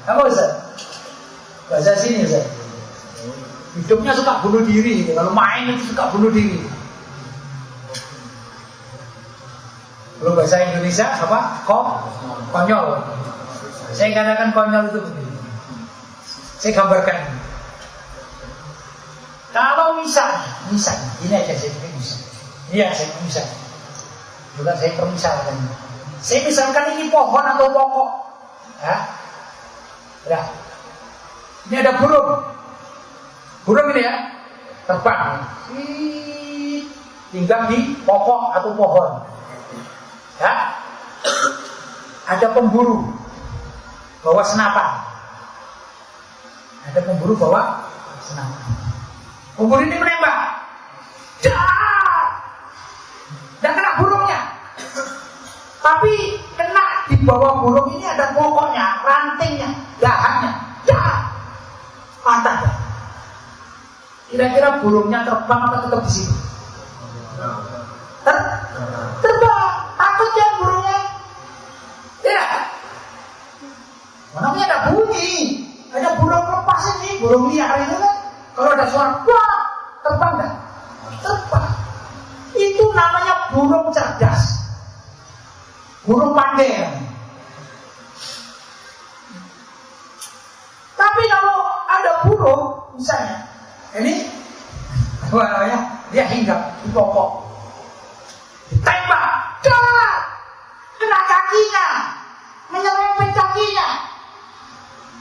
Apa Ustaz? Bahasa sini Ustaz. Hidupnya suka bunuh diri. Gitu. Kalau main itu suka bunuh diri. Kalau bahasa Indonesia apa? Konyol. Saya katakan konyol itu begini. Saya gambarkan. Kalau misalnya, ini aja saya bikin misalnya. Iya, saya misalnya. Juga saya permisalkan. Saya misalkan ini pohon atau pokok. Ya. Udah. Ini ada burung. Burung ini ya, terbang. Tinggal di pokok atau pohon. Ya. Ada pemburu bawa senapan. Ada pemburu bawa senapan. Pemburu ini menembak. Dan kena burungnya. Tapi kena di bawah burung ini ada pokoknya, rantingnya, dahannya. Patah. Kira-kira burungnya terbang atau tetap di situ? Terbang. Takut ya burungnya? Tidak. Namanya ada bunyi. Ada burung lepas ini, burung liar itu kan. Kalau ada suara wah, terbang kan? Terbang. Itu namanya burung cerdas. Burung pandai. Tapi kalau ada burung, misalnya, ini apa namanya? Dia hinggap di pokok. Ditembak, kena kakinya, menyerempet kakinya,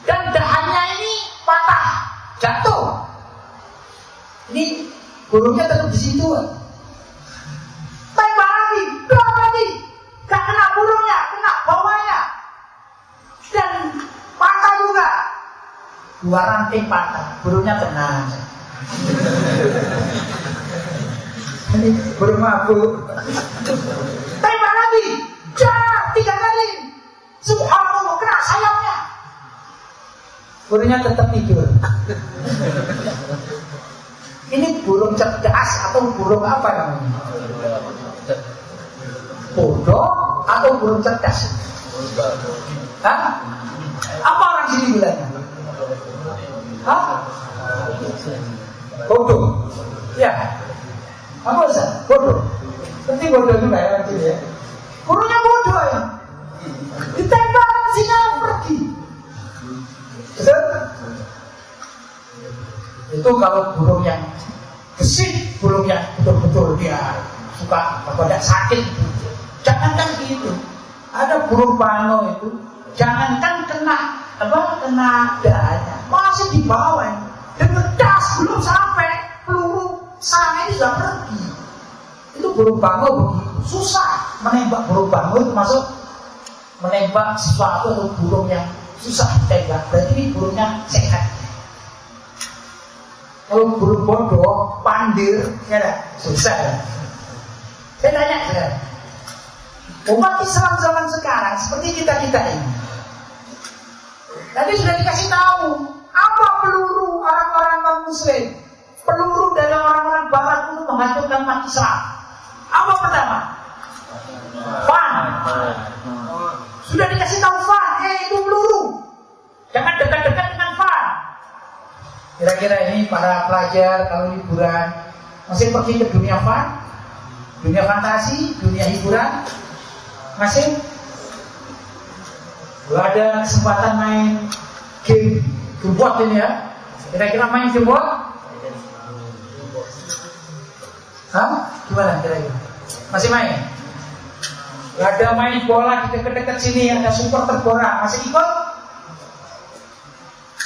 dan dahannya ini patah, jatuh. Ini burungnya tetap di situ. Tembak lagi, gak kena burungnya, kena bawahnya, dan patah juga. Dua ranting patah, burungnya tenang. Ini burung mabuk. Tembak lagi, 3 kali. Subhanallah, kena sayapnya. Burungnya tetap tidur. Ini burung cerdas atau burung apa namanya? Bodoh atau burung cerdas? Hah? Apa orang sini bilangnya? Hah? Bodoh. Ya. Apa Ustaz? Bodoh. Seperti bodoh juga ya orang sini ya. Burungnya bodoh ya. Ditembak singa pergi. Betul? Itu kalau burung yang gesit, burung yang betul-betul dia suka tidak sakit. Jangankan gitu. Ada burung pano itu, jangankan kena dahannya, masih di bawah ini. Dan ngedas belum sampai peluru sarangnya ini sudah pergi. Itu burung pano begitu susah menembak. Burung pano itu masuk menembak sesuatu atau burung yang susah ditembak, berarti ini burungnya sehat. Kalau burung bodoh, pandir, ya susah ya. Saya tanya sekarang, umat Islam zaman sekarang seperti kita ini, tadi sudah dikasih tahu apa peluru orang-orang non-Muslim, peluru dari orang-orang Barat untuk menghancurkan umat Islam. Apa pertama? Fan. Sudah dikasih tahu fan, itu peluru. Jangan dekat-dekat dengan fan. Kira-kira ini para pelajar kalau liburan masih pergi ke dunia fan, dunia fantasi, dunia hiburan, masih ada kesempatan main game bot ini ya. Kira-kira main game bot? Hah? Gimana kira-kira? Masih main? Gak ada main bola di dekat-dekat sini, ada supporter bola, masih ikut?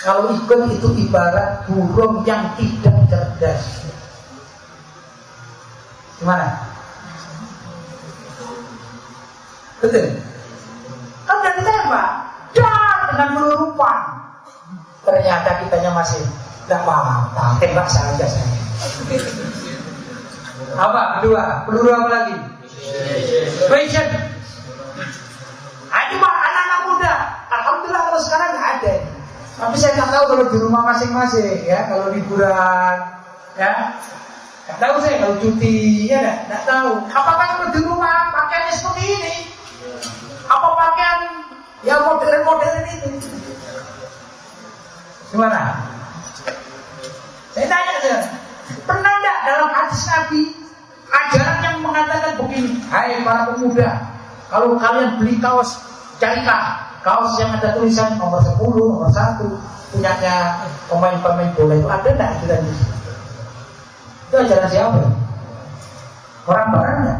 Kalau ikut itu ibarat burung yang tidak cerdas. Gimana? Betul? Kan udah ditembak, dar dengan peluru pan. Ternyata kitanya masih tidak apa-apa, tembak saja saya. Apa? Kedua, peluru apa lagi? Passion. Ini mah anak-anak muda. Alhamdulillah kalau sekarang nggak ada. Tapi saya nggak tahu kalau di rumah masing-masing ya, kalau liburan, ya. Nggak tahu saya kalau cuti, ya nggak tahu. Apakah kalau di rumah pakaiannya seperti ini? Apa pakaian yang modern-modern itu? Gimana? Saya tanya saja, pernah nggak dalam hadis Nabi ajaran yang mengatakan begini, hai para pemuda, kalau kalian beli kaos, carilah kaos yang ada tulisan nomor 10, nomor 1, punyanya pemain-pemain bola itu. Ada enggak ajaran itu? Itu ajaran siapa? Orang barangnya.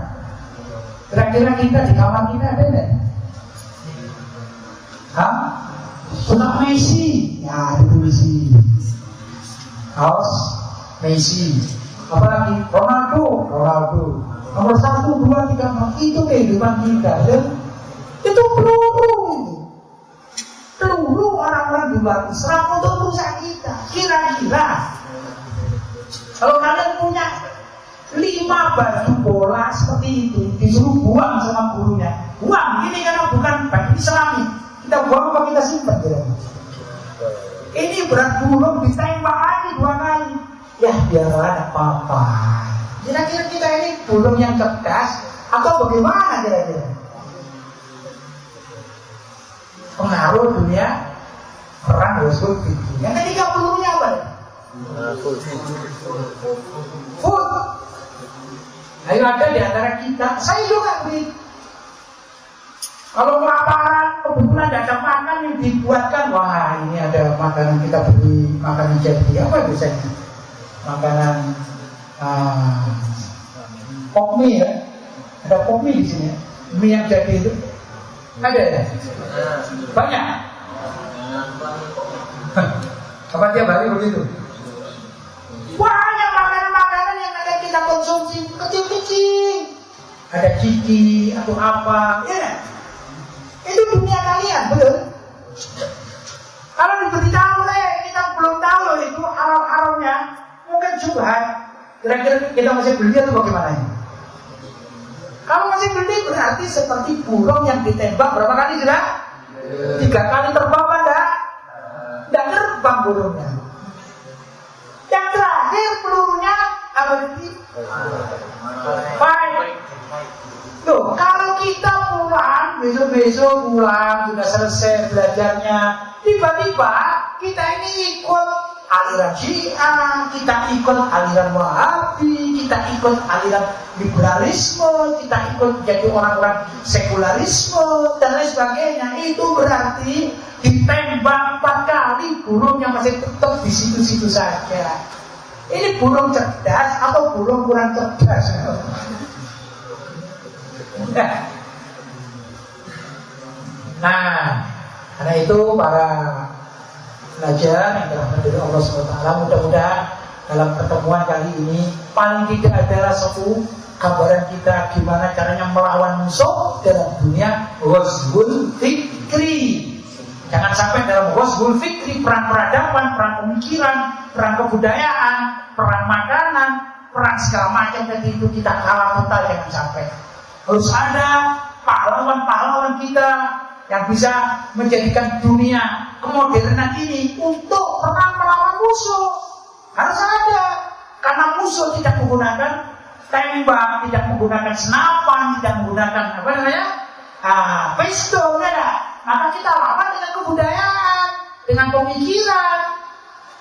Kira-kira kita di kamar kita ada enggak? Hah? Sunnah Messi? Ya, ada Messi. Kaos Messi. Apalagi Ronaldo. Nomor 1, 2, 3, 4. Itu kehidupan kita. Itu peluru orang-orang di luar Islam untuk merusak kita. Kira-kira kalau kalian punya 5 baju bola seperti itu, disuruh buang sama gurunya, buang. Ini karena bukan baju Islami, kita buang apa kita simpan? Ini berat burung ditembak lagi 2 kali. Ya biarlah, ada apa-apa. Kira-kira kita ini burung yang cerdas atau bagaimana kira-kira? Pengaruh dunia perang Rasul itu. Yang ketiga pelurunya apa? Food. Ayo ada di antara kita. Saya juga begitu. Kalau kelaparan, kebetulan ada makan yang dibuatkan. Wah, ini ada makanan, kita beli makanan jadi apa biasanya? Makanan pop mie ya. Ada pop mie di sini. Mie yang jadi itu ada ya? Banyak. Apa tiap hari begitu? Banyak makanan-makanan yang akan kita konsumsi kecil-kecil. Ada ciki atau apa? Ya. Itu dunia kalian, betul? Kalau diberitahu kita belum tahu loh itu haram-haramnya, mungkin subhan. Kira-kira kita masih beli atau bagaimana ini? Kalau masih beli berarti seperti burung yang ditembak berapa kali sudah? 3 kali terbang pada? Tidak terbang burungnya. Yang terakhir pelurunya apa itu? Fine. Tuh, kalau kita pulang, besok-besok pulang, sudah selesai belajarnya, tiba-tiba kita ini ikut aliran Syiah, kita ikut aliran Wahabi, kita ikut aliran liberalisme, kita ikut jadi orang-orang sekularisme dan lain sebagainya. Itu berarti ditembak 4 kali burung yang masih tetap di situ-situ saja. Ini burung cerdas atau burung kurang cerdas? Nah, karena itu para pelajar yang dirahmati oleh Allah SWT, mudah-mudahan dalam pertemuan kali ini paling tidak adalah satu gambaran kita gimana caranya melawan musuh dalam dunia ghazwul fikri, Jangan sampai dalam ghazwul fikri, perang peradaban, perang pemikiran, perang kebudayaan, perang makanan, perang segala macam tadi itu kita kalah total. Jangan sampai. Harus ada pahlawan-pahlawan kita yang bisa menjadikan dunia kemodernan ini untuk perang melawan musuh. Harus ada. Karena musuh tidak menggunakan tembak, tidak menggunakan senapan, tidak menggunakan apa namanya? Pistol, ya. Maka kita lawan dengan kebudayaan, dengan pemikiran.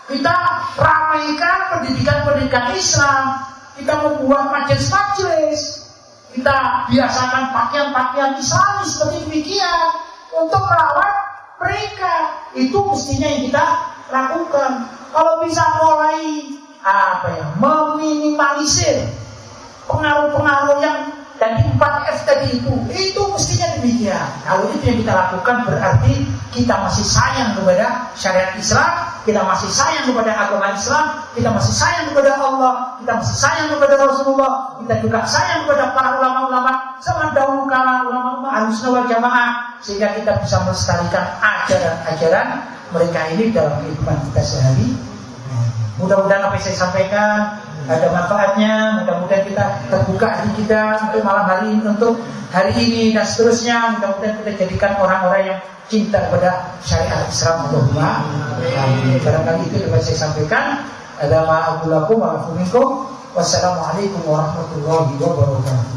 Kita ramaikan pendidikan-pendidikan Islam. Kita membuat majelis-majelis. Kita biasakan pakaian-pakaian Islami seperti demikian untuk melawan mereka. Itu mestinya yang kita lakukan. Kalau bisa mulai meminimalisir pengaruh-pengaruh yang dari 4F tadi itu mestinya demikian. Kalau itu yang kita lakukan berarti kita masih sayang kepada syariat Islam, kita masih sayang kepada agama Islam, kita masih sayang kepada Allah, kita masih sayang kepada Rasulullah, kita juga sayang kepada para ulama-ulama zaman dahulu kala, ulama-ulama Ahlussunnah wal Jamaah, sehingga kita bisa melestarikan ajaran-ajaran mereka ini dalam kehidupan kita sehari. Mudah-mudahan apa yang saya sampaikan ada manfaatnya. Mudah-mudahan kita terbuka hati kita untuk malam hari ini, untuk hari ini dan seterusnya. Mudah-mudahan kita jadikan orang-orang yang cinta kepada syariat Islam. Allahumma amin. Barangkali itu dapat saya sampaikan. Ada ma'abulakum wa'afuminkum. Wassalamualaikum warahmatullahi wabarakatuh.